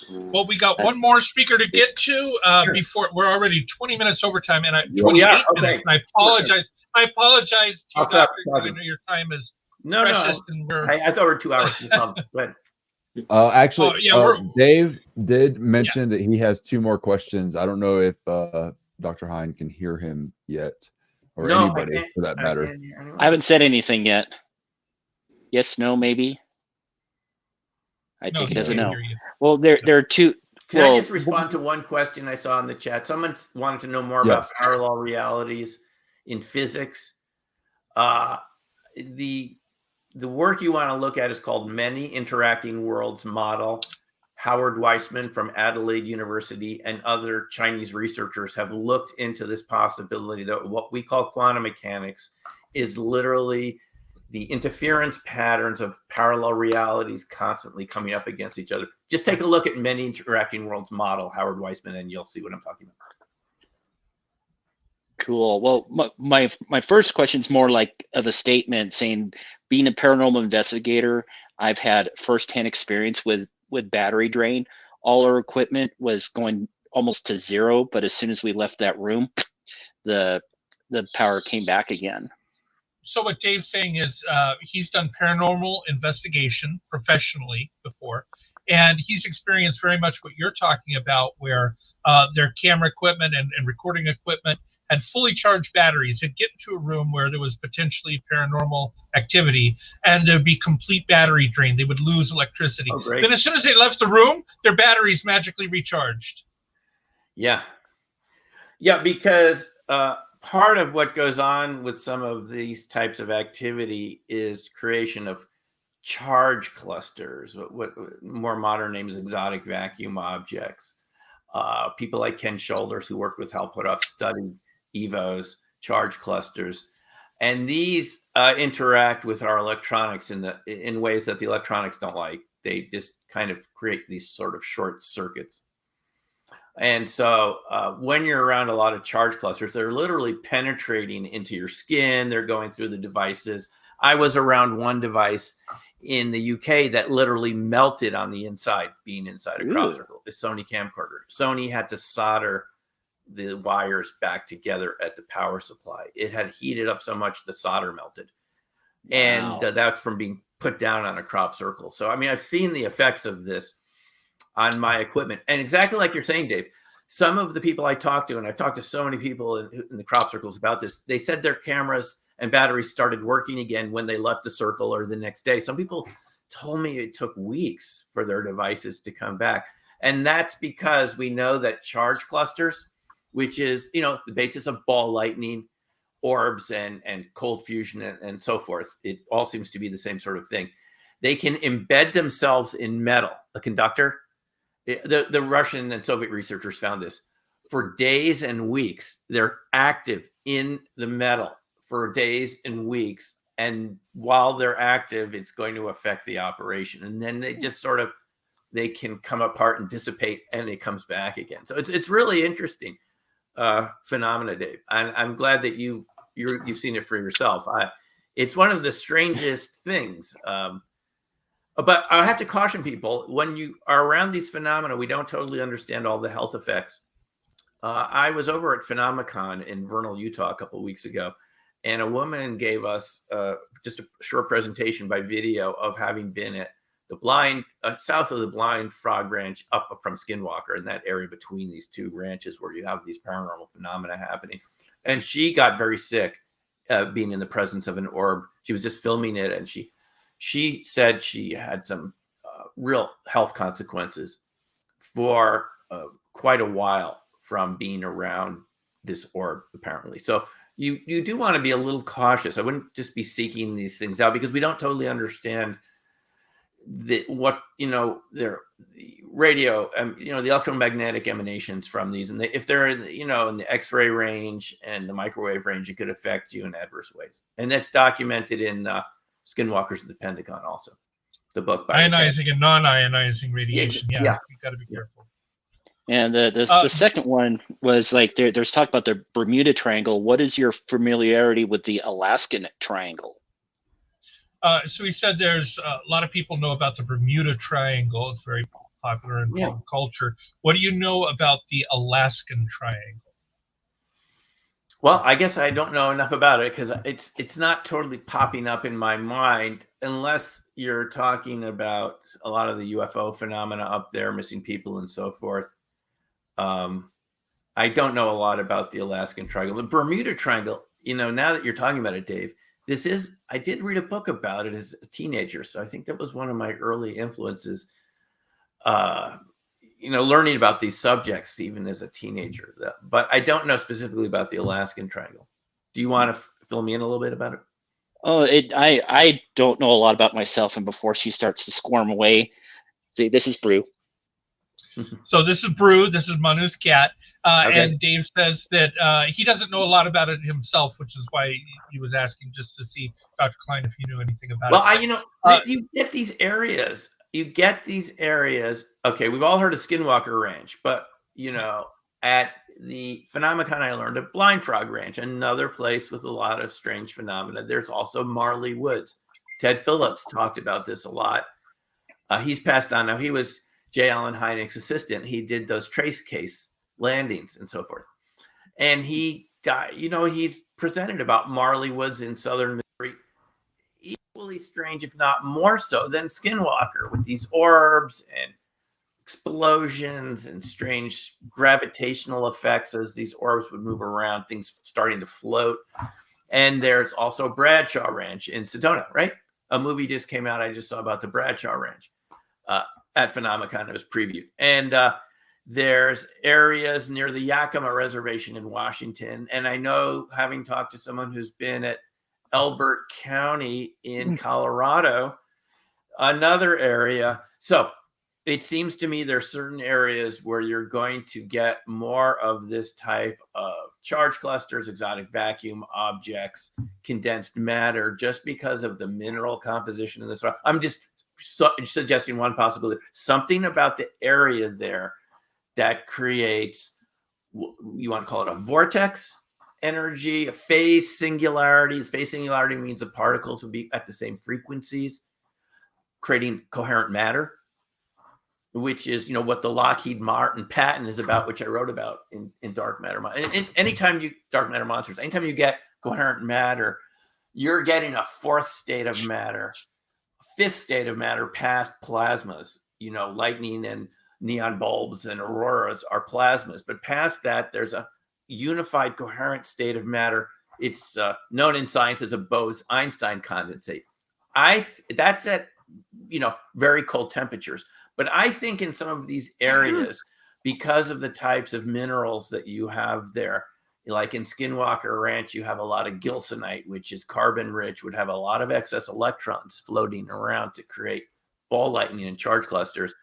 Well, we got one more speaker to get to before we're already 20 minutes overtime, and 28 minutes. And I apologize. I apologize to you, Doctor. I know your time is precious. No. And I thought we were 2 hours. Actually, Dave did mention that he has 2 more questions. I don't know if Dr. Hein can hear him yet, or anybody for that matter. I haven't said anything yet. Yes, no, maybe. I take it as a no. Well, there are 2. Can I just respond to one question I saw in the chat? Someone wanted to know more about parallel realities in physics. The work you want to look at is called Many Interacting Worlds Model. Howard Weissman from Adelaide University and other Chinese researchers have looked into this possibility that what we call quantum mechanics is literally the interference patterns of parallel realities constantly coming up against each other. Just take a look at Many Interacting Worlds Model, Howard Weissman, and you'll see what I'm talking about. Cool. Well, my first question is more like of a statement saying, being a paranormal investigator, I've had firsthand experience with battery drain. All our equipment was going almost to zero, but as soon as we left that room, the power came back again. So what Dave's saying is he's done paranormal investigation professionally before, and he's experienced very much what you're talking about, where their camera equipment and recording equipment had fully charged batteries. They'd get into a room where there was potentially paranormal activity, and there'd be complete battery drain. They would lose electricity. Oh, then as soon as they left the room, their batteries magically recharged. Yeah, because part of what goes on with some of these types of activity is creation of charge clusters, what more modern name is exotic vacuum objects. People like Ken Shoulders, who worked with Hal Puthoff, studied EVOs, charge clusters. And these interact with our electronics in ways that the electronics don't like. They just kind of create these sort of short circuits. And so when you're around a lot of charge clusters, they're literally penetrating into your skin. They're going through the devices. I was around one device in the UK that literally melted on the inside, being inside a crop circle, the Sony camcorder. Sony had to solder the wires back together at the power supply. It had heated up so much the solder melted. Wow. And that's from being put down on a crop circle. So, I mean, I've seen the effects of this on my equipment. And exactly like you're saying, Dave, some of the people I talked to, and I've talked to so many people in the crop circles about this, they said their cameras and batteries started working again when they left the circle or the next day. Some people told me it took weeks for their devices to come back. And that's because we know that charge clusters, which is, you know, the basis of ball lightning, orbs, and cold fusion, and so forth. It all seems to be the same sort of thing. They can embed themselves in metal, a conductor. The Russian and Soviet researchers found this. For days and weeks, they're active in the metal for days and weeks. And while they're active, it's going to affect the operation. And then they just sort of, they can come apart and dissipate, and it comes back again. So it's really interesting phenomena, Dave. I'm glad that you've seen it for yourself. It's one of the strangest things. But I have to caution people, when you are around these phenomena, we don't totally understand all the health effects. I was over at Phenomicon in Vernal, Utah a couple of weeks ago, and a woman gave us just a short presentation by video of having been at the blind, south of the Blind Frog Ranch, up from Skinwalker, in that area between these two ranches where you have these paranormal phenomena happening. And she got very sick being in the presence of an orb. She was just filming it, and she said she had some real health consequences for quite a while from being around this orb, apparently. So you do want to be a little cautious. I wouldn't just be seeking these things out, because we don't totally understand the radio, the electromagnetic emanations from these, and if they're in the X-ray range and the microwave range, it could affect you in adverse ways. And that's documented in Skinwalkers of the Pentagon, also, the book by ionizing and non-ionizing radiation. Yeah. You got to be careful. And the second one was like there's talk about the Bermuda Triangle. What is your familiarity with the Alaskan Triangle? So he said there's a lot of people know about the Bermuda Triangle. It's very popular in pop culture. What do you know about the Alaskan Triangle? Well, I guess I don't know enough about it, because it's not totally popping up in my mind, unless you're talking about a lot of the UFO phenomena up there, missing people and so forth. I don't know a lot about the Alaskan Triangle. The Bermuda Triangle, now that you're talking about it, Dave, I did read a book about it as a teenager. So I think that was one of my early influences, learning about these subjects even as a teenager. But I don't know specifically about the Alaskan Triangle. Do you want to fill me in a little bit about it? Oh, I don't know a lot about myself. And before she starts to squirm away, this is Brew. So this is Brew. This is Manu's cat. Okay. And Dave says that he doesn't know a lot about it himself, which is why he was asking just to see, Dr. Klein, if you knew anything about it. Well, you get these areas. Okay, we've all heard of Skinwalker Ranch, but, at the Phenomicon, I learned of Blind Frog Ranch, another place with a lot of strange phenomena. There's also Marley Woods. Ted Phillips talked about this a lot. He's passed on now. He was J. Allen Hynek's assistant. He did those trace case landings and so forth. And he died, he's presented about Marley Woods in southern Missouri, equally strange, if not more so, than Skinwalker, with these orbs and explosions and strange gravitational effects as these orbs would move around, things starting to float. And there's also Bradshaw Ranch in Sedona, right? A movie just came out I just saw about the Bradshaw Ranch. At Phenomicon, it was previewed. And there's areas near the Yakima Reservation in Washington. And I know, having talked to someone who's been at Elbert County in Colorado, another area. So it seems to me there's certain areas where you're going to get more of this type of charge clusters, exotic vacuum objects, condensed matter, just because of the mineral composition of this. I'm just suggesting one possibility, something about the area there that creates, you want to call it a vortex energy, a phase singularity. Phase singularity means the particles will be at the same frequencies, creating coherent matter. which is, what the Lockheed Martin patent is about, which I wrote about in Dark Matter. Anytime you get coherent matter, you're getting a fourth state of matter, fifth state of matter past plasmas. Lightning and neon bulbs and auroras are plasmas, but past that, there's a unified coherent state of matter. It's known in science as a Bose-Einstein condensate. That's at very cold temperatures. But I think in some of these areas, because of the types of minerals that you have there, like in Skinwalker Ranch, you have a lot of gilsonite, which is carbon rich, would have a lot of excess electrons floating around to create ball lightning and charge clusters.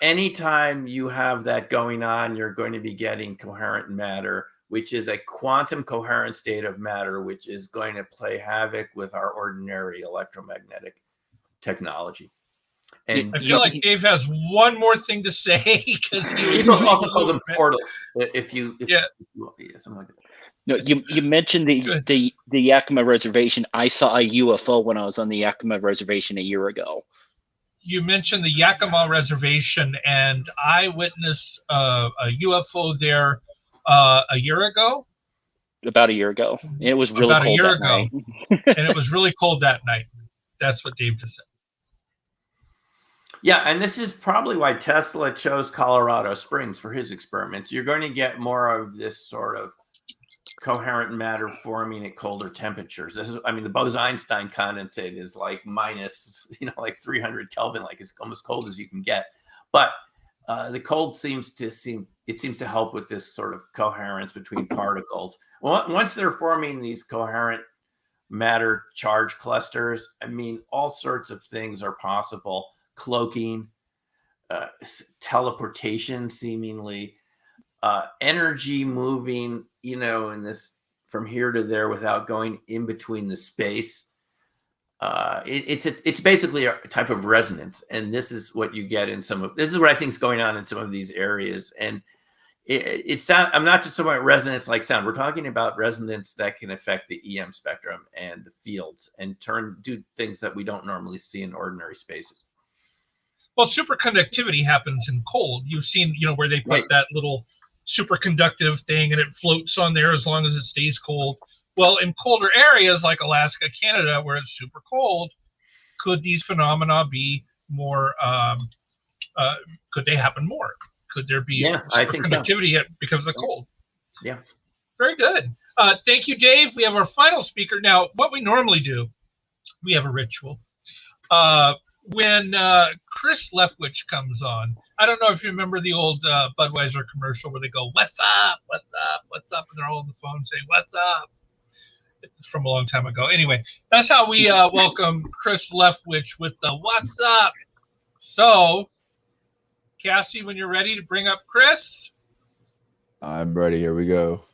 Anytime you have that going on, you're going to be getting coherent matter, which is a quantum coherent state of matter, which is going to play havoc with our ordinary electromagnetic technology. And I feel like Dave has one more thing to say, because you also call them portals. Something like that. No, you mentioned the Yakima Reservation. I saw a UFO when I was on the Yakima Reservation a year ago. You mentioned the Yakima Reservation, and I witnessed a UFO there a year ago. About a year ago. It was really cold that night. And it was really cold that night. That's what Dave just said. Yeah, and this is probably why Tesla chose Colorado Springs for his experiments. You're going to get more of this sort of coherent matter forming at colder temperatures. The Bose-Einstein condensate is like minus, like 300 Kelvin, like it's almost cold as you can get. But the cold seems to help with this sort of coherence between particles. Well, once they're forming these coherent matter charge clusters, all sorts of things are possible. Cloaking, teleportation, seemingly, energy moving, in this from here to there without going in between the space. It's basically a type of resonance, and this is what you get in this is what I think is going on in some of these areas. And I'm not just talking about resonance like sound. We're talking about resonance that can affect the EM spectrum and the fields and do things that we don't normally see in ordinary spaces. Well, superconductivity happens in cold. You've seen, where they put that little superconductive thing and it floats on there as long as it stays cold. Well, in colder areas like Alaska, Canada, where it's super cold, could these phenomena be more, could they happen more? Could there be superconductivity because of the cold? Yeah. Very good. Thank you, Dave. We have our final speaker. Now, what we normally do, we have a ritual. When Chris Leftwich comes on, I don't know if you remember the old Budweiser commercial where they go, "What's up? What's up? What's up?" And they're all on the phone saying, "What's up?" It's from a long time ago. Anyway, that's how we welcome Chris Leftwich with the "What's up?" So, Cassie, when you're ready to bring up Chris. I'm ready. Here we go.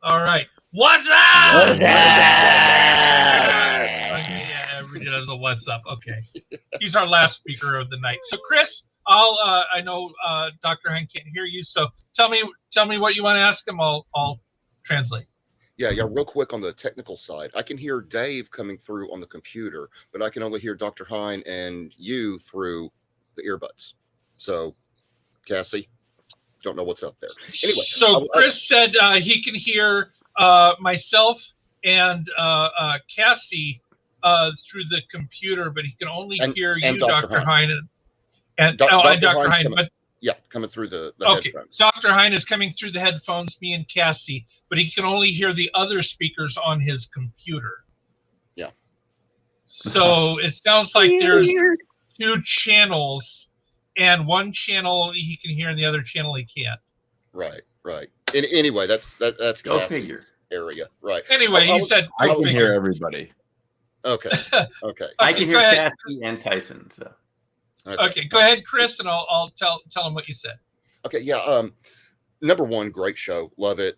All right. What's up? What's up? Everybody does a "What's up?" Okay. He's our last speaker of the night. So, Chris, I know Dr. Hein can't hear you, so tell me what you want to ask him. I'll translate. Yeah. Real quick on the technical side, I can hear Dave coming through on the computer, but I can only hear Dr. Hein and you through the earbuds. So, Cassie, don't know what's up there. Anyway, so Chris said he can hear myself and Cassie through the computer, but he can only hear you, Dr. Hein, and Dr. Hein. But coming through the headphones. Dr. Hein is coming through the headphones, me and Cassie, but he can only hear the other speakers on his computer. Yeah. So it sounds like there's two channels, and one channel he can hear and the other channel he can't. Right. Anyway, that's Go Cassie's figure. area. Right. Anyway, he said I can hear everybody. Okay. I can hear Cassie and Tyson. So. Okay, go ahead, Chris, and I'll tell him what you said. Okay, yeah. Number one, great show, love it.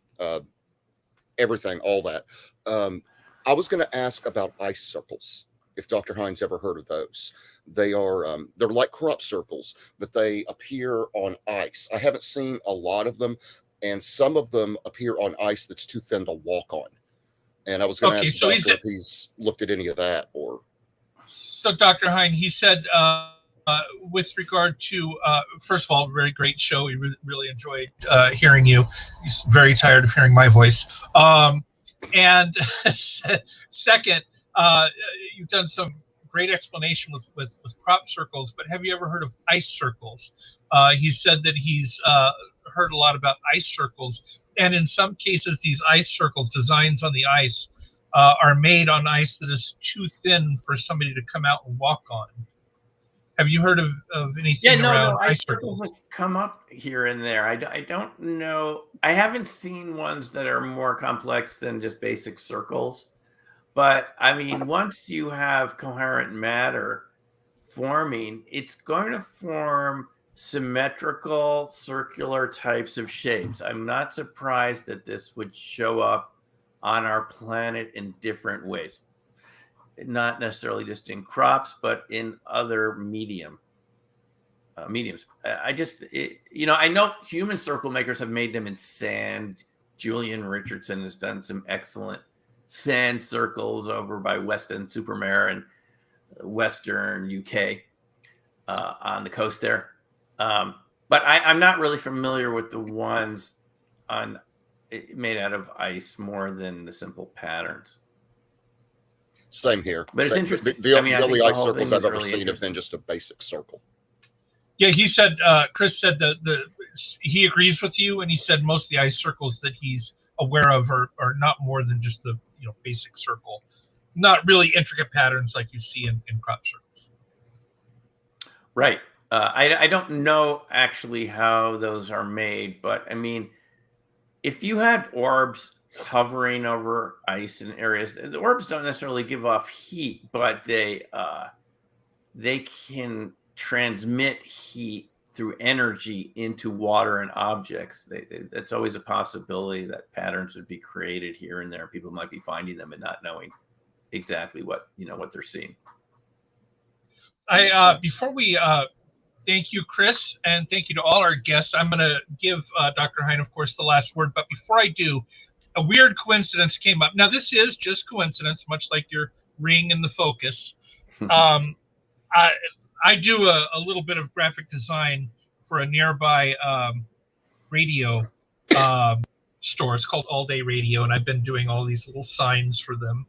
Everything, all that. I was going to ask about ice circles. If Dr. Hein's ever heard of those, they're like crop circles, but they appear on ice. I haven't seen a lot of them, and some of them appear on ice that's too thin to walk on. And I was going to ask if he's looked at any of that or. So, Dr. Hein, he said with regard to, first of all, very great show. We really enjoyed hearing you. He's very tired of hearing my voice. And second, you've done some great explanation with crop circles, but have you ever heard of ice circles? He said that he's heard a lot about ice circles, and in some cases, these ice circles, designs on the ice, are made on ice that is too thin for somebody to come out and walk on. Have you heard of anything around ice circles? Come up here and there. I don't know. I haven't seen ones that are more complex than just basic circles. But I mean, once you have coherent matter forming, it's going to form symmetrical circular types of shapes. I'm not surprised that this would show up on our planet in different ways. Not necessarily just in crops, but in other mediums. I know human circle makers have made them in sand. Julian Richardson has done some excellent sand circles over by Weston-super-Mare and Western UK on the coast there. But I'm not really familiar with the ones made out of ice more than the simple patterns. Same here. But it's interesting. The only ice circles I've ever seen have been just a basic circle. Yeah, he said, Chris said that he agrees with you, and he said most of the ice circles that he's aware of are not more than just the basic circle, not really intricate patterns like you see in crop circles. Right. I don't know actually how those are made, but I mean, if you had orbs hovering over ice in areas, the orbs don't necessarily give off heat, but they can transmit heat through energy into water and objects. That's always a possibility that patterns would be created here and there. People might be finding them and not knowing exactly what they're seeing. Before we thank you, Chris, and thank you to all our guests, I'm going to give Dr. Hein, of course, the last word. But before I do, a weird coincidence came up. Now, this is just coincidence, much like your ring and the focus. I do a little bit of graphic design for a nearby radio store. It's called All Day Radio, and I've been doing all these little signs for them.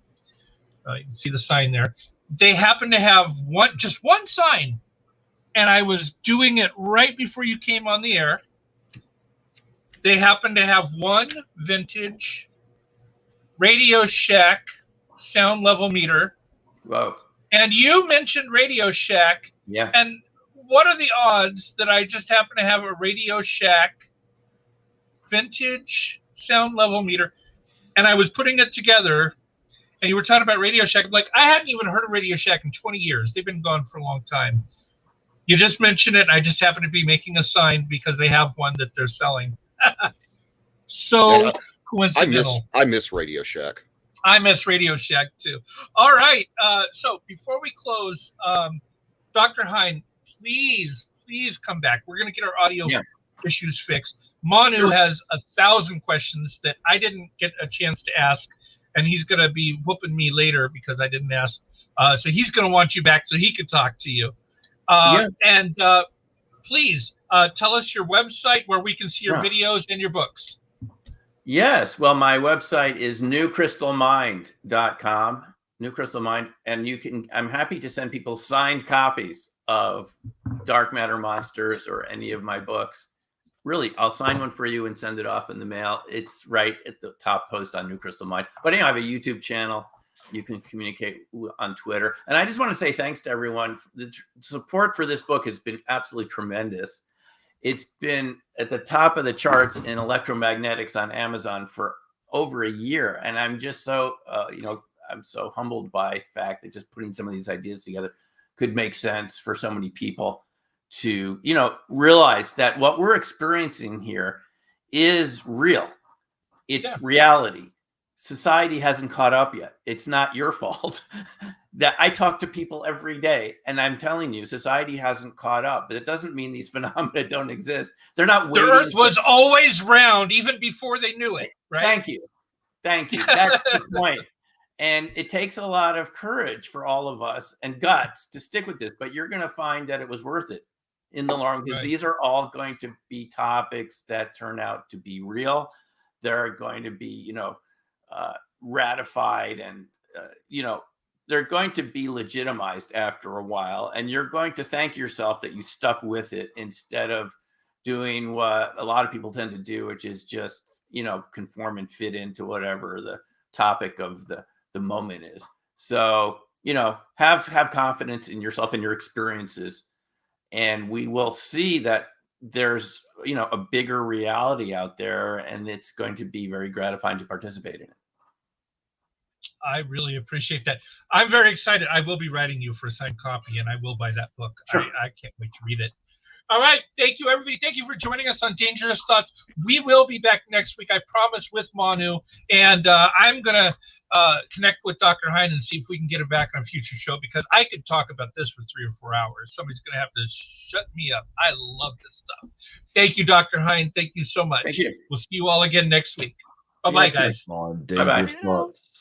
You can see the sign there. They happen to have just one sign, and I was doing it right before you came on the air. They happen to have one vintage Radio Shack sound level meter. Whoa. And you mentioned Radio Shack. Yeah. And what are the odds that I just happen to have a Radio Shack vintage sound level meter? And I was putting it together, and you were talking about Radio Shack. I'm like, I hadn't even heard of Radio Shack in 20 years. They've been gone for a long time. You just mentioned it, and I just happen to be making a sign because they have one that they're selling. Coincidental. I miss Radio Shack. I miss Radio Shack too. All right. So before we close, Dr. Hein, please come back. We're going to get our audio issues fixed. Manu has 1,000 questions that I didn't get a chance to ask, and he's going to be whooping me later because I didn't ask. So he's going to want you back so he can talk to you. And please tell us your website where we can see your videos and your books. Yes. Well, my website is newcrystalmind.com, New Crystal Mind. And I'm happy to send people signed copies of Dark Matter Monsters or any of my books. Really, I'll sign one for you and send it off in the mail. It's right at the top post on New Crystal Mind. But anyway, I have a YouTube channel. You can communicate on Twitter. And I just want to say thanks to everyone. The support for this book has been absolutely tremendous. It's been at the top of the charts in electromagnetics on Amazon for over a year. And I'm just so, I'm so humbled by the fact that just putting some of these ideas together could make sense for so many people to, realize that what we're experiencing here is real. It's reality. Society hasn't caught up yet. It's not your fault. That I talk to people every day, and I'm telling you, society hasn't caught up. But it doesn't mean these phenomena don't exist. They're not waiting. The Earth was always round, even before they knew it. Right? Thank you. That's the point. And it takes a lot of courage for all of us and guts to stick with this, but you're going to find that it was worth it in the long, because these are all going to be topics that turn out to be real. They're going to be, ratified, and, they're going to be legitimized after a while. And you're going to thank yourself that you stuck with it instead of doing what a lot of people tend to do, which is just, conform and fit into whatever the topic of the moment is. So, have confidence in yourself and your experiences. And we will see that there's, a bigger reality out there, and it's going to be very gratifying to participate in it. I really appreciate that. I'm very excited. I will be writing you for a signed copy, and I will buy that book. Sure. I can't wait to read it. All right. Thank you, everybody. Thank you for joining us on Dangerous Thoughts. We will be back next week, I promise, with Manu. And I'm going to connect with Dr. Hein and see if we can get him back on a future show, because I could talk about this for 3 or 4 hours. Somebody's going to have to shut me up. I love this stuff. Thank you, Dr. Hein. Thank you so much. Thank you. We'll see you all again next week. Bye-bye, guys. Dangerous Thoughts.